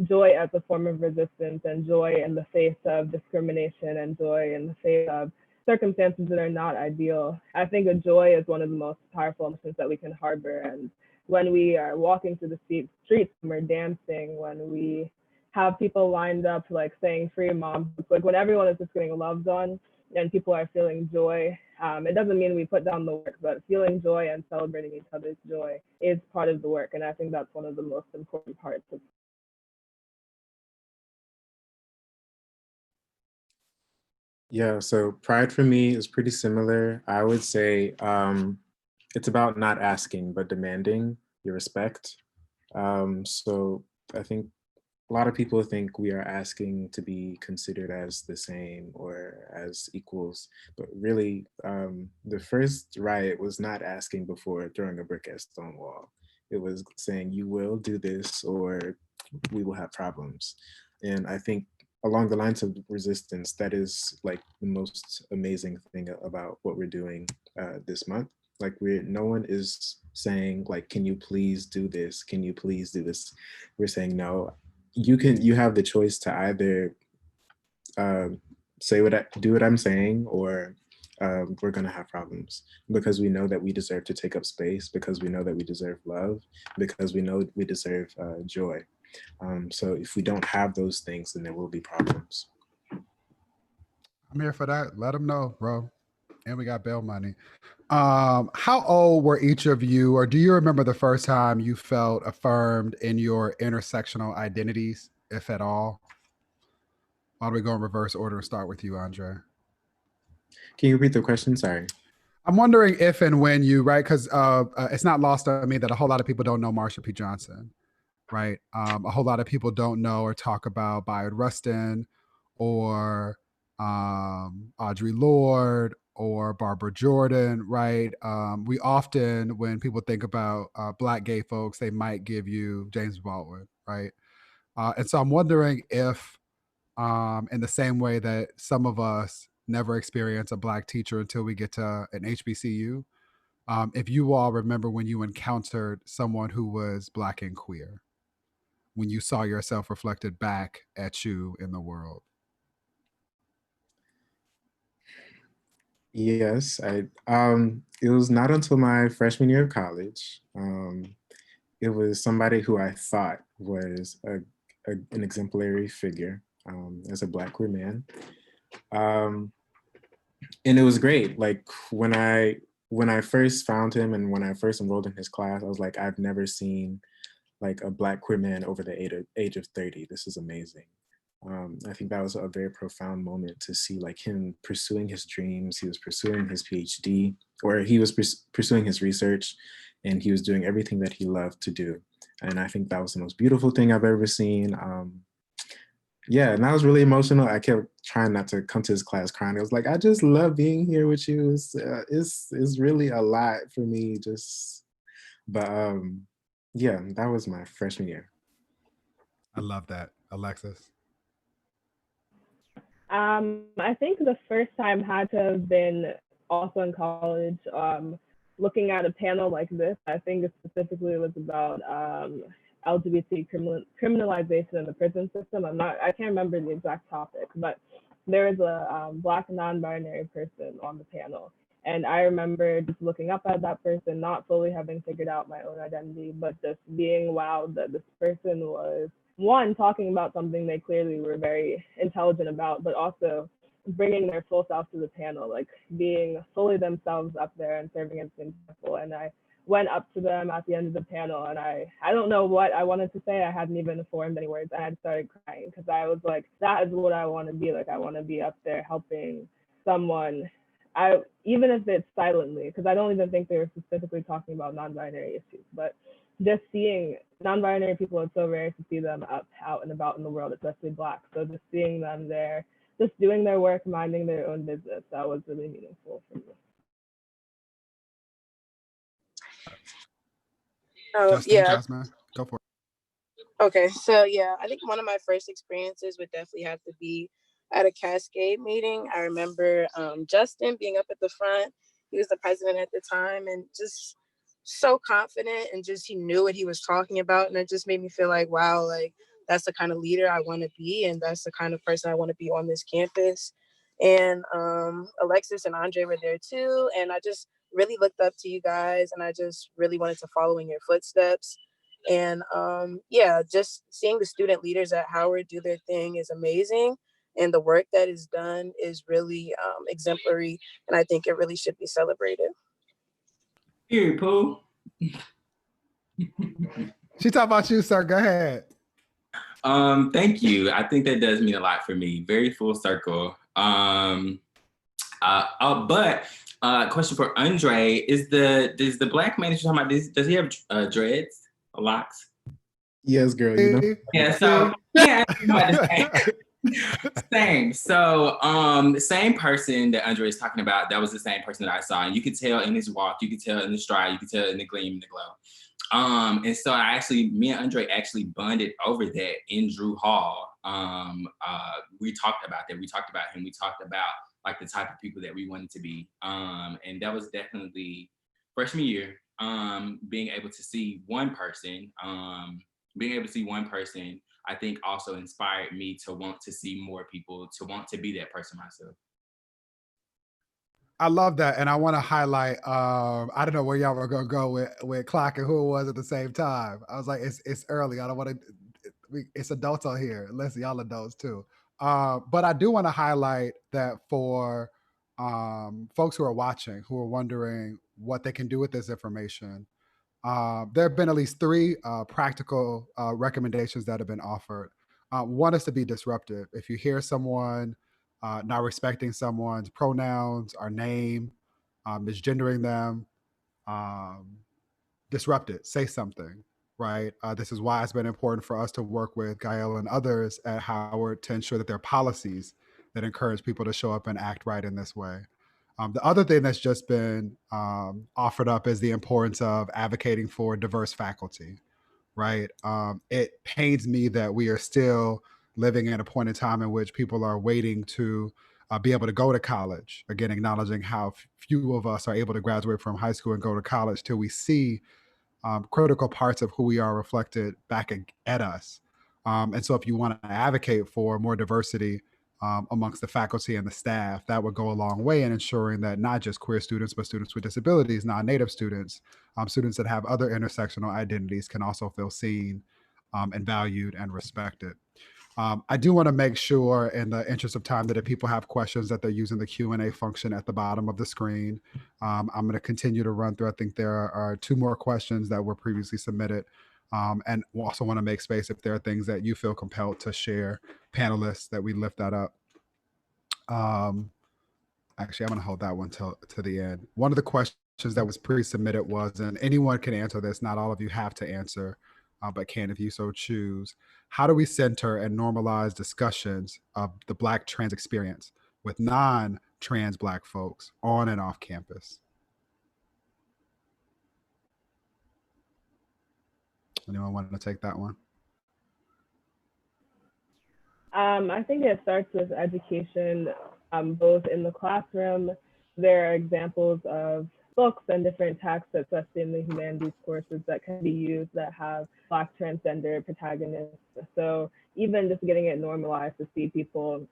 Joy as a form of resistance, and joy in the face of discrimination, and joy in the face of circumstances that are not ideal. I think a joy is one of the most powerful emotions that we can harbor. And when we are walking through the streets, when we're dancing, when we have people lined up like saying free mom, like when everyone is just getting loved on and people are feeling joy, it doesn't mean we put down the work, but feeling joy and celebrating each other's joy is part of the work. And I think that's one of the most important parts of. Yeah, so pride for me is pretty similar. I would say it's about not asking, but demanding your respect. So I think a lot of people think we are asking to be considered as the same or as equals, but really the first riot was not asking before throwing a brick at Stonewall. It was saying you will do this or we will have problems. And I think along the lines of resistance, that is like the most amazing thing about what we're doing this month. Like no one is saying like, can you please do this? Can you please do this? We're saying no. You have the choice to either do what I'm saying, or we're gonna have problems, because we know that we deserve to take up space, because we know that we deserve love, because we know we deserve joy. So if we don't have those things, then there will be problems. I'm here for that. Let them know, bro. And we got bail money. How old were each of you, or do you remember the first time you felt affirmed in your intersectional identities, if at all? Why don't we go in reverse order and start with you, Andre? Can you repeat the question? Sorry. I'm wondering if and when you, right, because it's not lost on me that a whole lot of people don't know Marsha P. Johnson, right? A whole lot of people don't know or talk about Bayard Rustin or Audre Lorde or Barbara Jordan, right? We often, when people think about Black gay folks, they might give you James Baldwin, right? And so I'm wondering if, in the same way that some of us never experience a Black teacher until we get to an HBCU, if you all remember when you encountered someone who was Black and queer, when you saw yourself reflected back at you in the world. Yes, it was not until my freshman year of college. It was somebody who I thought was an exemplary figure as a Black queer man. And it was great. Like when I first found him and when I first enrolled in his class, I was like, I've never seen like a Black queer man over the age of 30. This is amazing. I think that was a very profound moment to see like him pursuing his dreams. He was pursuing his PhD, or he was pursuing his research, and he was doing everything that he loved to do. And I think that was the most beautiful thing I've ever seen. Yeah, and that was really emotional. I kept trying not to come to his class crying. I was like, I just love being here with you. It's really a lot for me. But yeah, that was my freshman year. I love that, Alexis. I think the first time had to have been also in college. Looking at a panel like this, I think it specifically was about LGBT criminalization in the prison system. I can't remember the exact topic, but there was a Black non-binary person on the panel. And I remember just looking up at that person, not fully having figured out my own identity, but just being wowed that this person was, one, talking about something they clearly were very intelligent about, but also bringing their full self to the panel, like being fully themselves up there and serving as an example. And I went up to them at the end of the panel, and I don't know what I wanted to say. I hadn't even formed any words. I had started crying because I was like, that is what I want to be like. I want to be up there helping someone. Even if it's silently, because I don't even think they were specifically talking about non-binary issues, but just seeing non-binary people, it's so rare to see them out and about in the world, especially Black. So just seeing them there, just doing their work, minding their own business, that was really meaningful for me. Justin, Jasmine, go for it. Okay, so yeah, I think one of my first experiences would definitely have to be at a Cascade meeting. I remember Justin being up at the front. He was the president at the time, and just so confident, and just he knew what he was talking about, and it just made me feel like, wow, like that's the kind of leader I want to be, and that's the kind of person I want to be on this campus. And Alexis and Andre were there too, and I just really looked up to you guys, and I just really wanted to follow in your footsteps. And yeah, just seeing the student leaders at Howard do their thing is amazing. And the work that is done is really exemplary. And I think it really should be celebrated. Here, Pooh. She talking about you, sir. Go ahead. Thank you. I think that does mean a lot for me. Very full circle. But question for Andre: does the Black man that you're talking about, does he have dreads? Locks? Yes, girl, you know. Yeah, so yeah, same. So same person that Andre is talking about, that was the same person that I saw. And you could tell in his walk, you could tell in the stride, you could tell in the gleam, in the glow. And so me and Andre actually bonded over that in Drew Hall. We talked about that. We talked about him. We talked about like the type of people that we wanted to be. And that was definitely freshman year. Being able to see one person, I think also inspired me to want to see more people, to want to be that person myself. I love that. And I want to highlight, I don't know where y'all were going to go with Clock and who it was at the same time. I was like, it's early. I don't want to, it's adults on here. Listen, y'all adults too. But I do want to highlight that for folks who are watching, who are wondering what they can do with this information. There have been at least 3 practical recommendations that have been offered. One is to be disruptive. If you hear someone not respecting someone's pronouns or name, misgendering them, disrupt it, say something, right? This is why it's been important for us to work with Gael and others at Howard to ensure that there are policies that encourage people to show up and act right in this way. The other thing that's just been offered up is the importance of advocating for diverse faculty, right? It pains me that we are still living at a point in time in which people are waiting to be able to go to college. Again, acknowledging how few of us are able to graduate from high school and go to college till we see critical parts of who we are reflected back at us. And so if you want to advocate for more diversity amongst the faculty and the staff, that would go a long way in ensuring that not just queer students, but students with disabilities, non-native students, students that have other intersectional identities can also feel seen and valued and respected. I do want to make sure, in the interest of time, that if people have questions, that they're using the Q&A function at the bottom of the screen. I'm going to continue to run through. I think there are 2 more questions that were previously submitted. And we also want to make space if there are things that you feel compelled to share, panelists, that we lift that up. Actually, I'm going to hold that one to the end. One of the questions that was pre-submitted was, and anyone can answer this, not all of you have to answer, but can if you so choose. How do we center and normalize discussions of the Black trans experience with non-trans Black folks on and off campus? Anyone want to take that one? I think it starts with education, both in the classroom. There are examples of books and different texts, especially in the humanities courses, that can be used that have Black transgender protagonists. So even just getting it normalized to see people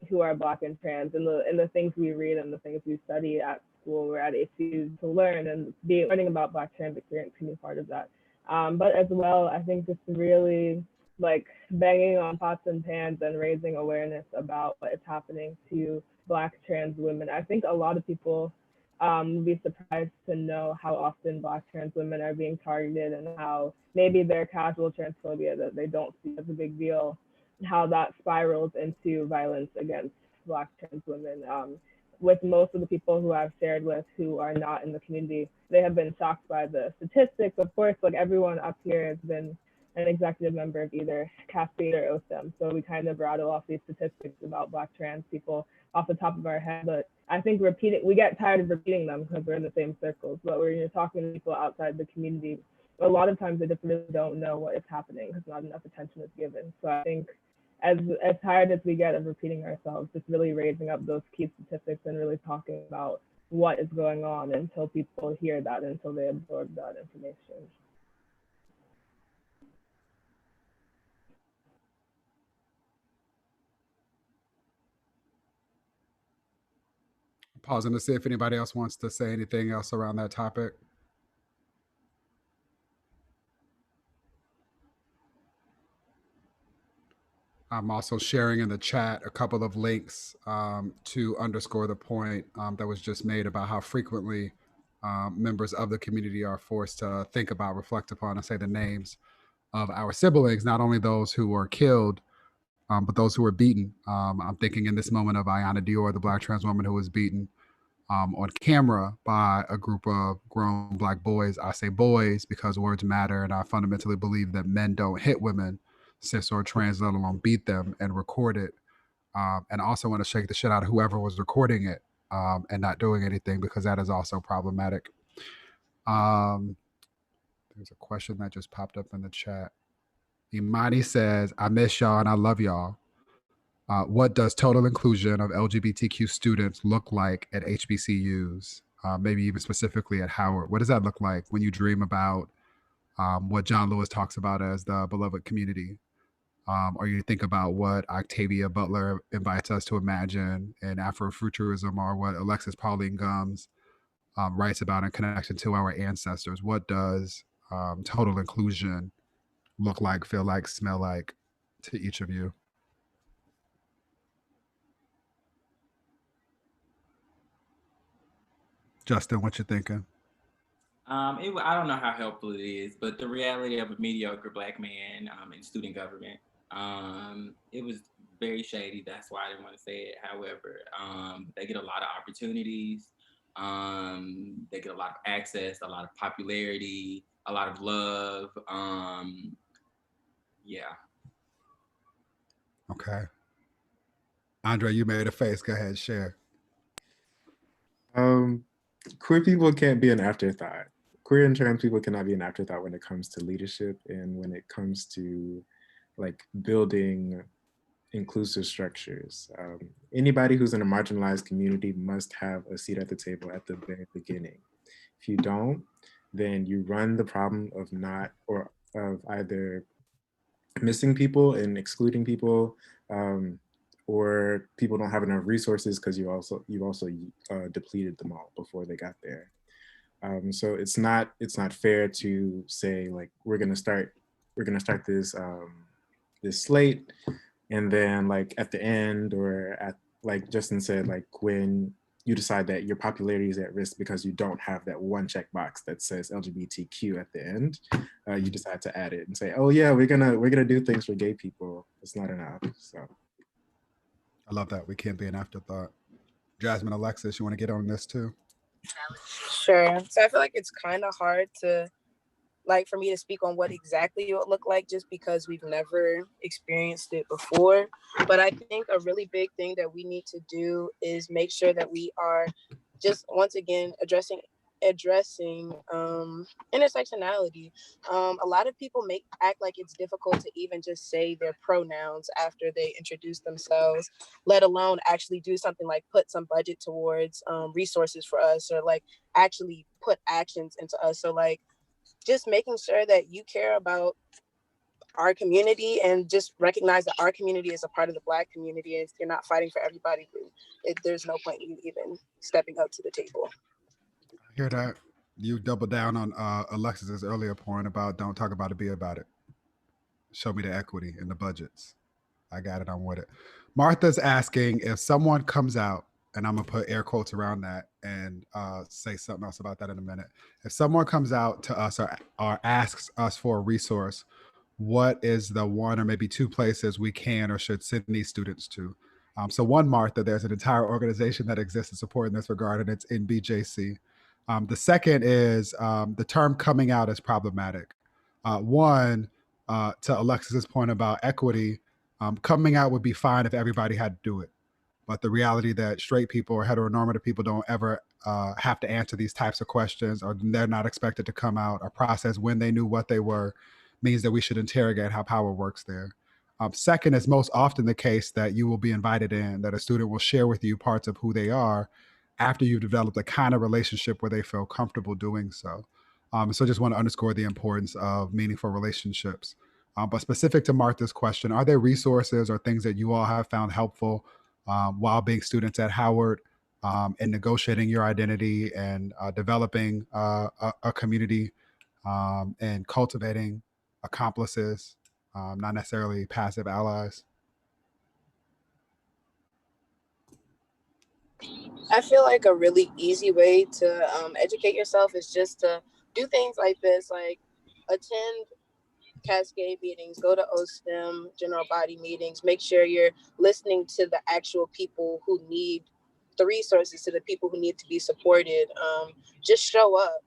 who are Black and trans in the things we read and the things we study at school or at HBCUs to learn, and learning about Black trans experience can be part of that. But as well, I think just really like banging on pots and pans and raising awareness about what is happening to Black trans women. I think a lot of people You'd be surprised to know how often Black trans women are being targeted and how maybe their casual transphobia that they don't see as a big deal, and how that spirals into violence against Black trans women. With most of the people who I've shared with who are not in the community, they have been shocked by the statistics. Of course, like everyone up here has been an executive member of either CASPAID or OSEM. So we kind of rattle off these statistics about Black trans people off the top of our head. But I think we get tired of repeating them because we're in the same circles. But when you're talking to people outside the community, a lot of times they just really don't know what is happening because not enough attention is given. So I think as tired as we get of repeating ourselves, just really raising up those key statistics and really talking about what is going on until people hear that, until they absorb that information. Pausing to see if anybody else wants to say anything else around that topic. I'm also sharing in the chat a couple of links to underscore the point that was just made about how frequently members of the community are forced to think about, reflect upon, and say the names of our siblings, not only those who were killed, but those who were beaten. I'm thinking in this moment of Ayanna Dior, the Black trans woman who was beaten on camera by a group of grown Black boys. I say boys because words matter, and I fundamentally believe that men don't hit women, cis or trans, let alone beat them, and record it. And I also want to shake the shit out of whoever was recording it and not doing anything, because that is also problematic. There's a question that just popped up in the chat. Imani says, I miss y'all and I love y'all. What does total inclusion of LGBTQ students look like at HBCUs? Maybe even specifically at Howard. What does that look like when you dream about what John Lewis talks about as the beloved community? Or you think about what Octavia Butler invites us to imagine in Afrofuturism, or what Alexis Pauline Gumbs writes about in connection to our ancestors? What does total inclusion look like, feel like, smell like to each of you? Justin, what you thinking? I don't know how helpful it is, but the reality of a mediocre Black man in student government, it was very shady. That's why I didn't want to say it. However, they get a lot of opportunities. They get a lot of access, a lot of popularity, a lot of love. Yeah. Okay. Andre, you made a face. Go ahead, share. Queer people can't be an afterthought. Queer and trans people cannot be an afterthought when it comes to leadership and when it comes to like building inclusive structures. Anybody who's in a marginalized community must have a seat at the table at the very beginning. If you don't, then you run the problem of either missing people and excluding people, or people don't have enough resources because you've also depleted them all before they got there. So it's not fair to say like we're gonna start this this slate, and then like at the end, or at, like Justin said, like when you decide that your popularity is at risk because you don't have that one checkbox that says LGBTQ at the end, you decide to add it and say, oh yeah, we're gonna do things for gay people. It's not enough. So I love that. We can't be an afterthought. Jasmine, Alexis, you want to get on this too? Sure. So I feel like it's kind of hard to, like, for me to speak on what exactly it would look like just because we've never experienced it before. But I think a really big thing that we need to do is make sure that we are just, once again, addressing intersectionality. A lot of people act like it's difficult to even just say their pronouns after they introduce themselves, let alone actually do something like put some budget towards resources for us, or like actually put actions into us. So like just making sure that you care about our community and just recognize that our community is a part of the Black community. And if you're not fighting for everybody, there's no point in you even stepping up to the table. I hear that. You double down on Alexis's earlier point about don't talk about it, be about it. Show me the equity in the budgets. I got it. I'm with it. Martha's asking if someone comes out and I'm gonna put air quotes around that and say something else about that in a minute. If someone comes out to us or asks us for a resource, what is the one or maybe two places we can or should send these students to? So one, Martha, there's an entire organization that exists to support in this regard, and it's in BJC. The second is the term coming out is problematic. One, to Alexis's point about equity, coming out would be fine if everybody had to do it. But the reality that straight people or heteronormative people don't ever have to answer these types of questions, or they're not expected to come out or process when they knew what they were, means that we should interrogate how power works there. Second, is most often the case that you will be invited in, that a student will share with you parts of who they are after you've developed a kind of relationship where they feel comfortable doing so. So just want to underscore the importance of meaningful relationships. But specific to Martha's question, are there resources or things that you all have found helpful while being students at Howard in negotiating your identity and developing a community and cultivating accomplices, not necessarily passive allies? I feel like a really easy way to educate yourself is just to do things like this, like attend Cascade meetings, go to OSTEM general body meetings, make sure you're listening to the actual people who need the resources, to the people who need to be supported. Just show up,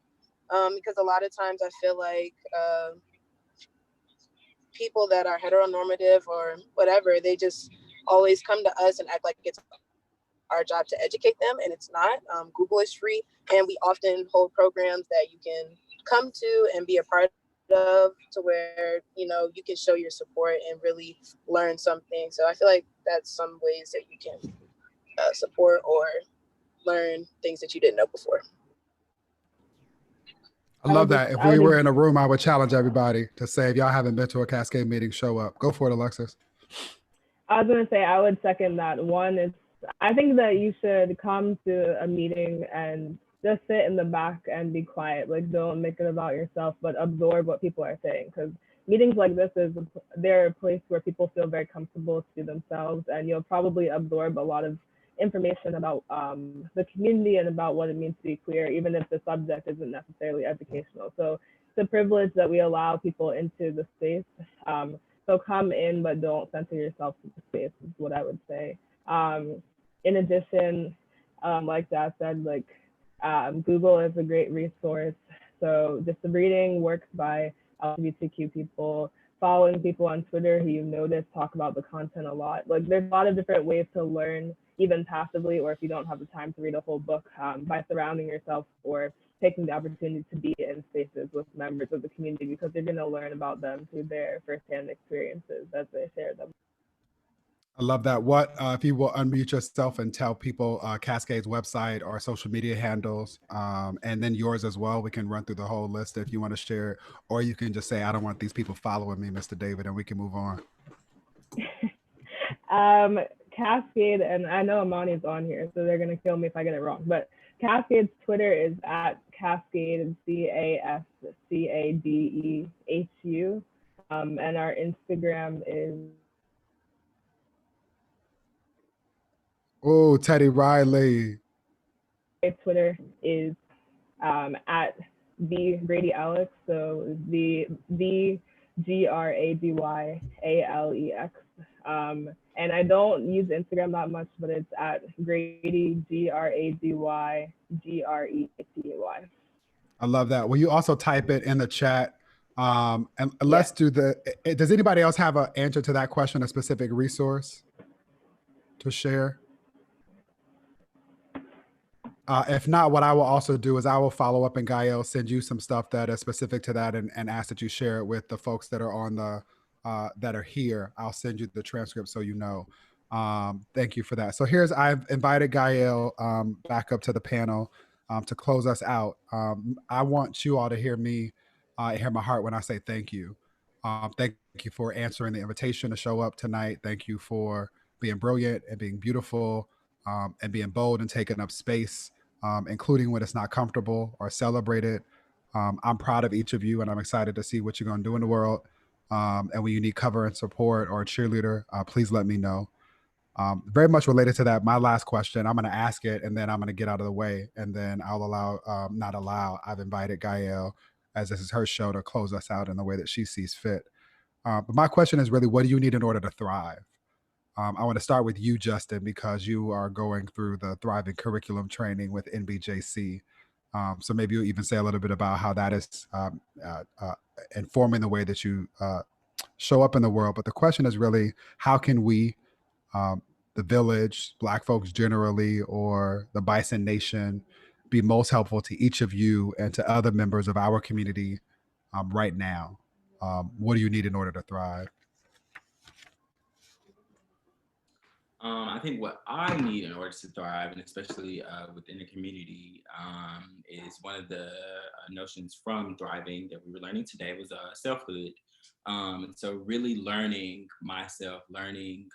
because a lot of times I feel like people that are heteronormative or whatever, they just always come to us and act like it's our job to educate them, and it's not. Google is free, and we often hold programs that you can come to and be a part of, to where you can show your support and really learn something. So I feel like that's some ways that you can support or learn things that you didn't know before. I love that. If we were in a room, I would challenge everybody to say, if y'all haven't been to a Cascade meeting, show up. Go for it, Alexis. I was going to say, I would second that. One is, I think that you should come to a meeting and just sit in the back and be quiet. Like, don't make it about yourself, but absorb what people are saying. Because meetings like this, they're a place where people feel very comfortable to be themselves, and you'll probably absorb a lot of information about the community and about what it means to be queer, even if the subject isn't necessarily educational. So it's a privilege that we allow people into the space. So come in, but don't censor yourself to the space, is what I would say. In addition, like Dad said, Google is a great resource. So just reading works by LGBTQ people, following people on Twitter who you notice talk about the content a lot. Like, there's a lot of different ways to learn, even passively, or if you don't have the time to read a whole book, by surrounding yourself or taking the opportunity to be in spaces with members of the community, because you're going to learn about them through their firsthand experiences as they share them. I love that. What if you will unmute yourself and tell people Cascade's website or social media handles, and then yours as well. We can run through the whole list if you want to share it, or you can just say, I don't want these people following me, Mr. David, and we can move on. Cascade, and I know Amani's on here, so they're going to kill me if I get it wrong, but Cascade's Twitter is at Cascade, CASCADEHU, and our Instagram is... Oh, Teddy Riley. Twitter is at the Grady Alex, so the GRADYALEX. And I don't use Instagram that much, but it's at Grady, GRADYGRETY. I love that. Will you also type it in the chat? And let's do does anybody else have an answer to that question, a specific resource to share? If not, what I will also do is I will follow up, and Gael send you some stuff that is specific to that, and ask that you share it with the folks that are on the that are here. I'll send you the transcript so you know. Thank you for that. So I've invited Gael back up to the panel to close us out. I want you all to hear me, hear my heart when I say thank you. Thank you for answering the invitation to show up tonight. Thank you for being brilliant and being beautiful, and being bold and taking up space, including when it's not comfortable or celebrated. I'm proud of each of you, and I'm excited to see what you're going to do in the world. And when you need cover and support or a cheerleader, please let me know. Very much related to that, my last question, I'm going to ask it and then I'm going to get out of the way, and then I'll I've invited Gael, as this is her show, to close us out in the way that she sees fit. But my question is really, what do you need in order to thrive? I want to start with you, Justin, because you are going through the Thriving Curriculum training with NBJC. So maybe you'll even say a little bit about how that is informing the way that you show up in the world. But the question is really, how can we, the village, Black folks generally, or the Bison Nation, be most helpful to each of you and to other members of our community right now? What do you need in order to thrive? I think what I need in order to thrive, and especially within the community, is one of the notions from thriving that we were learning today was selfhood. And so really learning myself, learning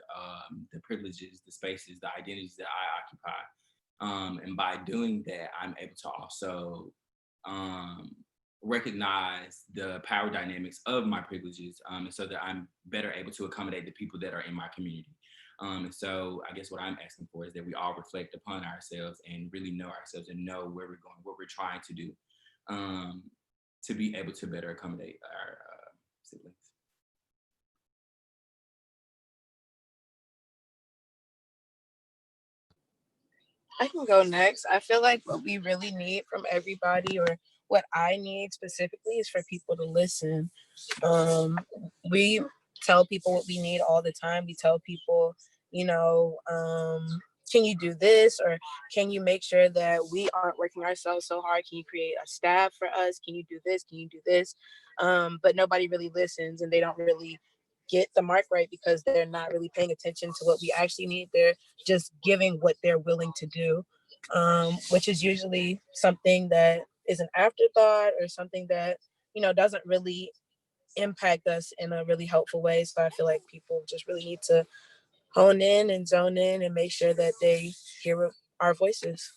the privileges, the spaces, the identities that I occupy. And by doing that, I'm able to also recognize the power dynamics of my privileges, and so that I'm better able to accommodate the people that are in my community. And so I guess what I'm asking for is that we all reflect upon ourselves and really know ourselves and know where we're going, what we're trying to do, to be able to better accommodate our siblings. I can go next. I feel like what we really need from everybody, or what I need specifically, is for people to listen. We tell people what we need all the time. We tell people, you know, can you do this, or can you make sure that we aren't working ourselves so hard? Can you create a staff for us? Can you do this? Can you do this? But nobody really listens, and they don't really get the mark right because they're not really paying attention to what we actually need. They're just giving what they're willing to do, which is usually something that is an afterthought, or something that, doesn't really impact us in a really helpful way. So I feel like people just really need to hone in and zone in and make sure that they hear our voices.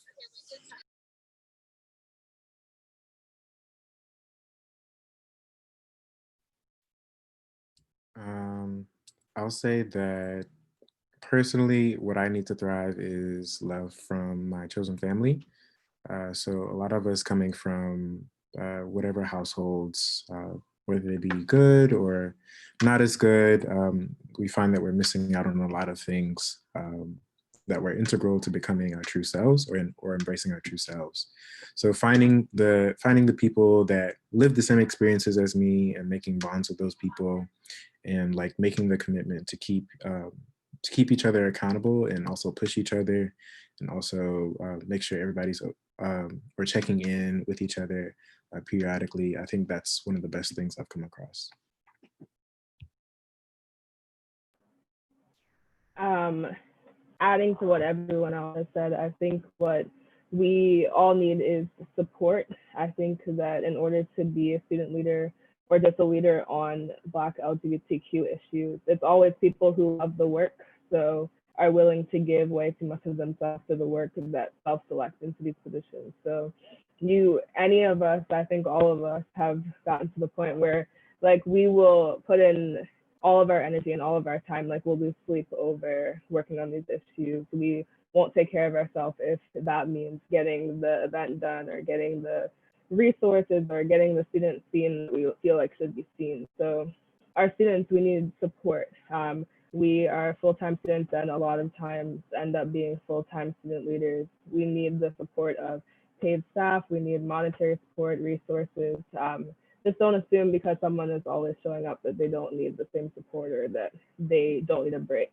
I'll say that personally, what I need to thrive is love from my chosen family. So a lot of us coming from whatever households, whether they be good or not as good, we find that we're missing out on a lot of things that were integral to becoming our true selves, or embracing our true selves. So finding the people that live the same experiences as me and making bonds with those people, and like making the commitment to keep each other accountable and also push each other, and also make sure everybody's we're checking in with each other periodically. I think that's one of the best things I've come across. Adding to what everyone else has said, I think what we all need is support. I think that in order to be a student leader, or just a leader on Black LGBTQ issues, it's always people who love the work, so are willing to give way too much of themselves to the work that self-select into these positions. So any of us, I think all of us have gotten to the point where like we will put in all of our energy and all of our time, like we'll lose sleep over working on these issues. We won't take care of ourselves if that means getting the event done, or getting the resources, or getting the students seen that we feel like should be seen. So our students, we need support. We are full-time students, and a lot of times end up being full-time student leaders. We need the support of paid staff. We need monetary support, resources. Just don't assume because someone is always showing up that they don't need the same support, or that they don't need a break.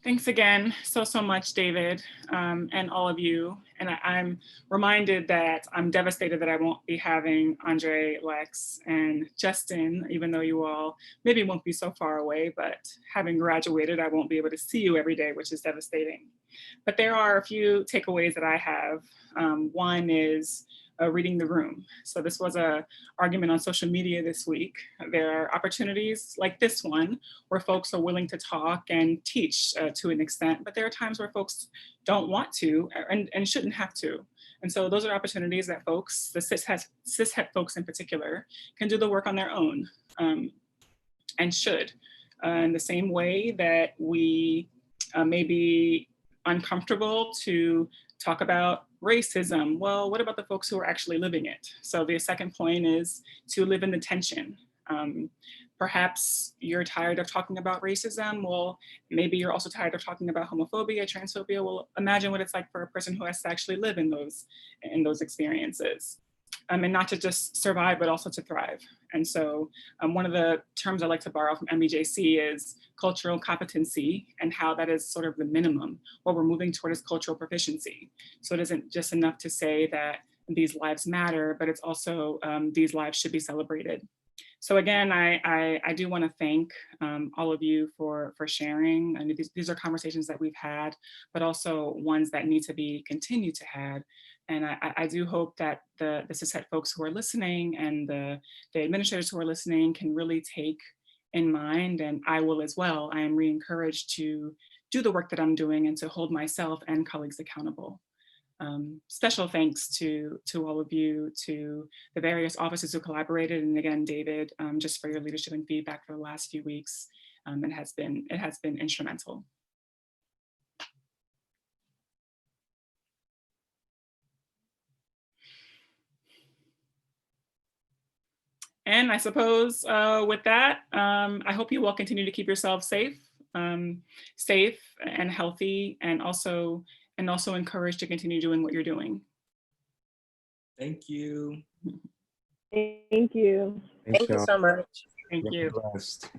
Thanks again so much, David, and all of you. And I'm reminded that I'm devastated that I won't be having Andre, Lex, and Justin, even though you all maybe won't be so far away, but having graduated, I won't be able to see you every day, which is devastating. But there are a few takeaways that I have. One is reading the room. So this was an argument on social media this week. There are opportunities like this one where folks are willing to talk and teach to an extent, but there are times where folks don't want to and shouldn't have to. And so those are opportunities that folks, the cishet folks in particular, can do the work on their own and should. In the same way that we may be uncomfortable to talk about racism. Well, what about the folks who are actually living it? So the second point is to live in the tension. Perhaps you're tired of talking about racism. Well, maybe you're also tired of talking about homophobia, transphobia. Well, imagine what it's like for a person who has to actually live in those experiences. And not to just survive, but also to thrive. And so one of the terms I like to borrow from MBJC is cultural competency, and how that is sort of the minimum. What we're moving toward is cultural proficiency. So it isn't just enough to say that these lives matter, but it's also these lives should be celebrated. So again, I do want to thank all of you for sharing. And these are conversations that we've had, but also ones that need to be continued to have. And I do hope that the cishet folks who are listening and the administrators who are listening can really take in mind, and I will as well. I am re-encouraged to do the work that I'm doing and to hold myself and colleagues accountable. Special thanks to all of you, to the various offices who collaborated, and again, David, just for your leadership and feedback for the last few weeks. It has been instrumental. And I suppose with that, I hope you all continue to keep yourselves safe and healthy, and also encouraged to continue doing what you're doing. Thank you. Thank you. Thank you so much. Thank you. Blessed.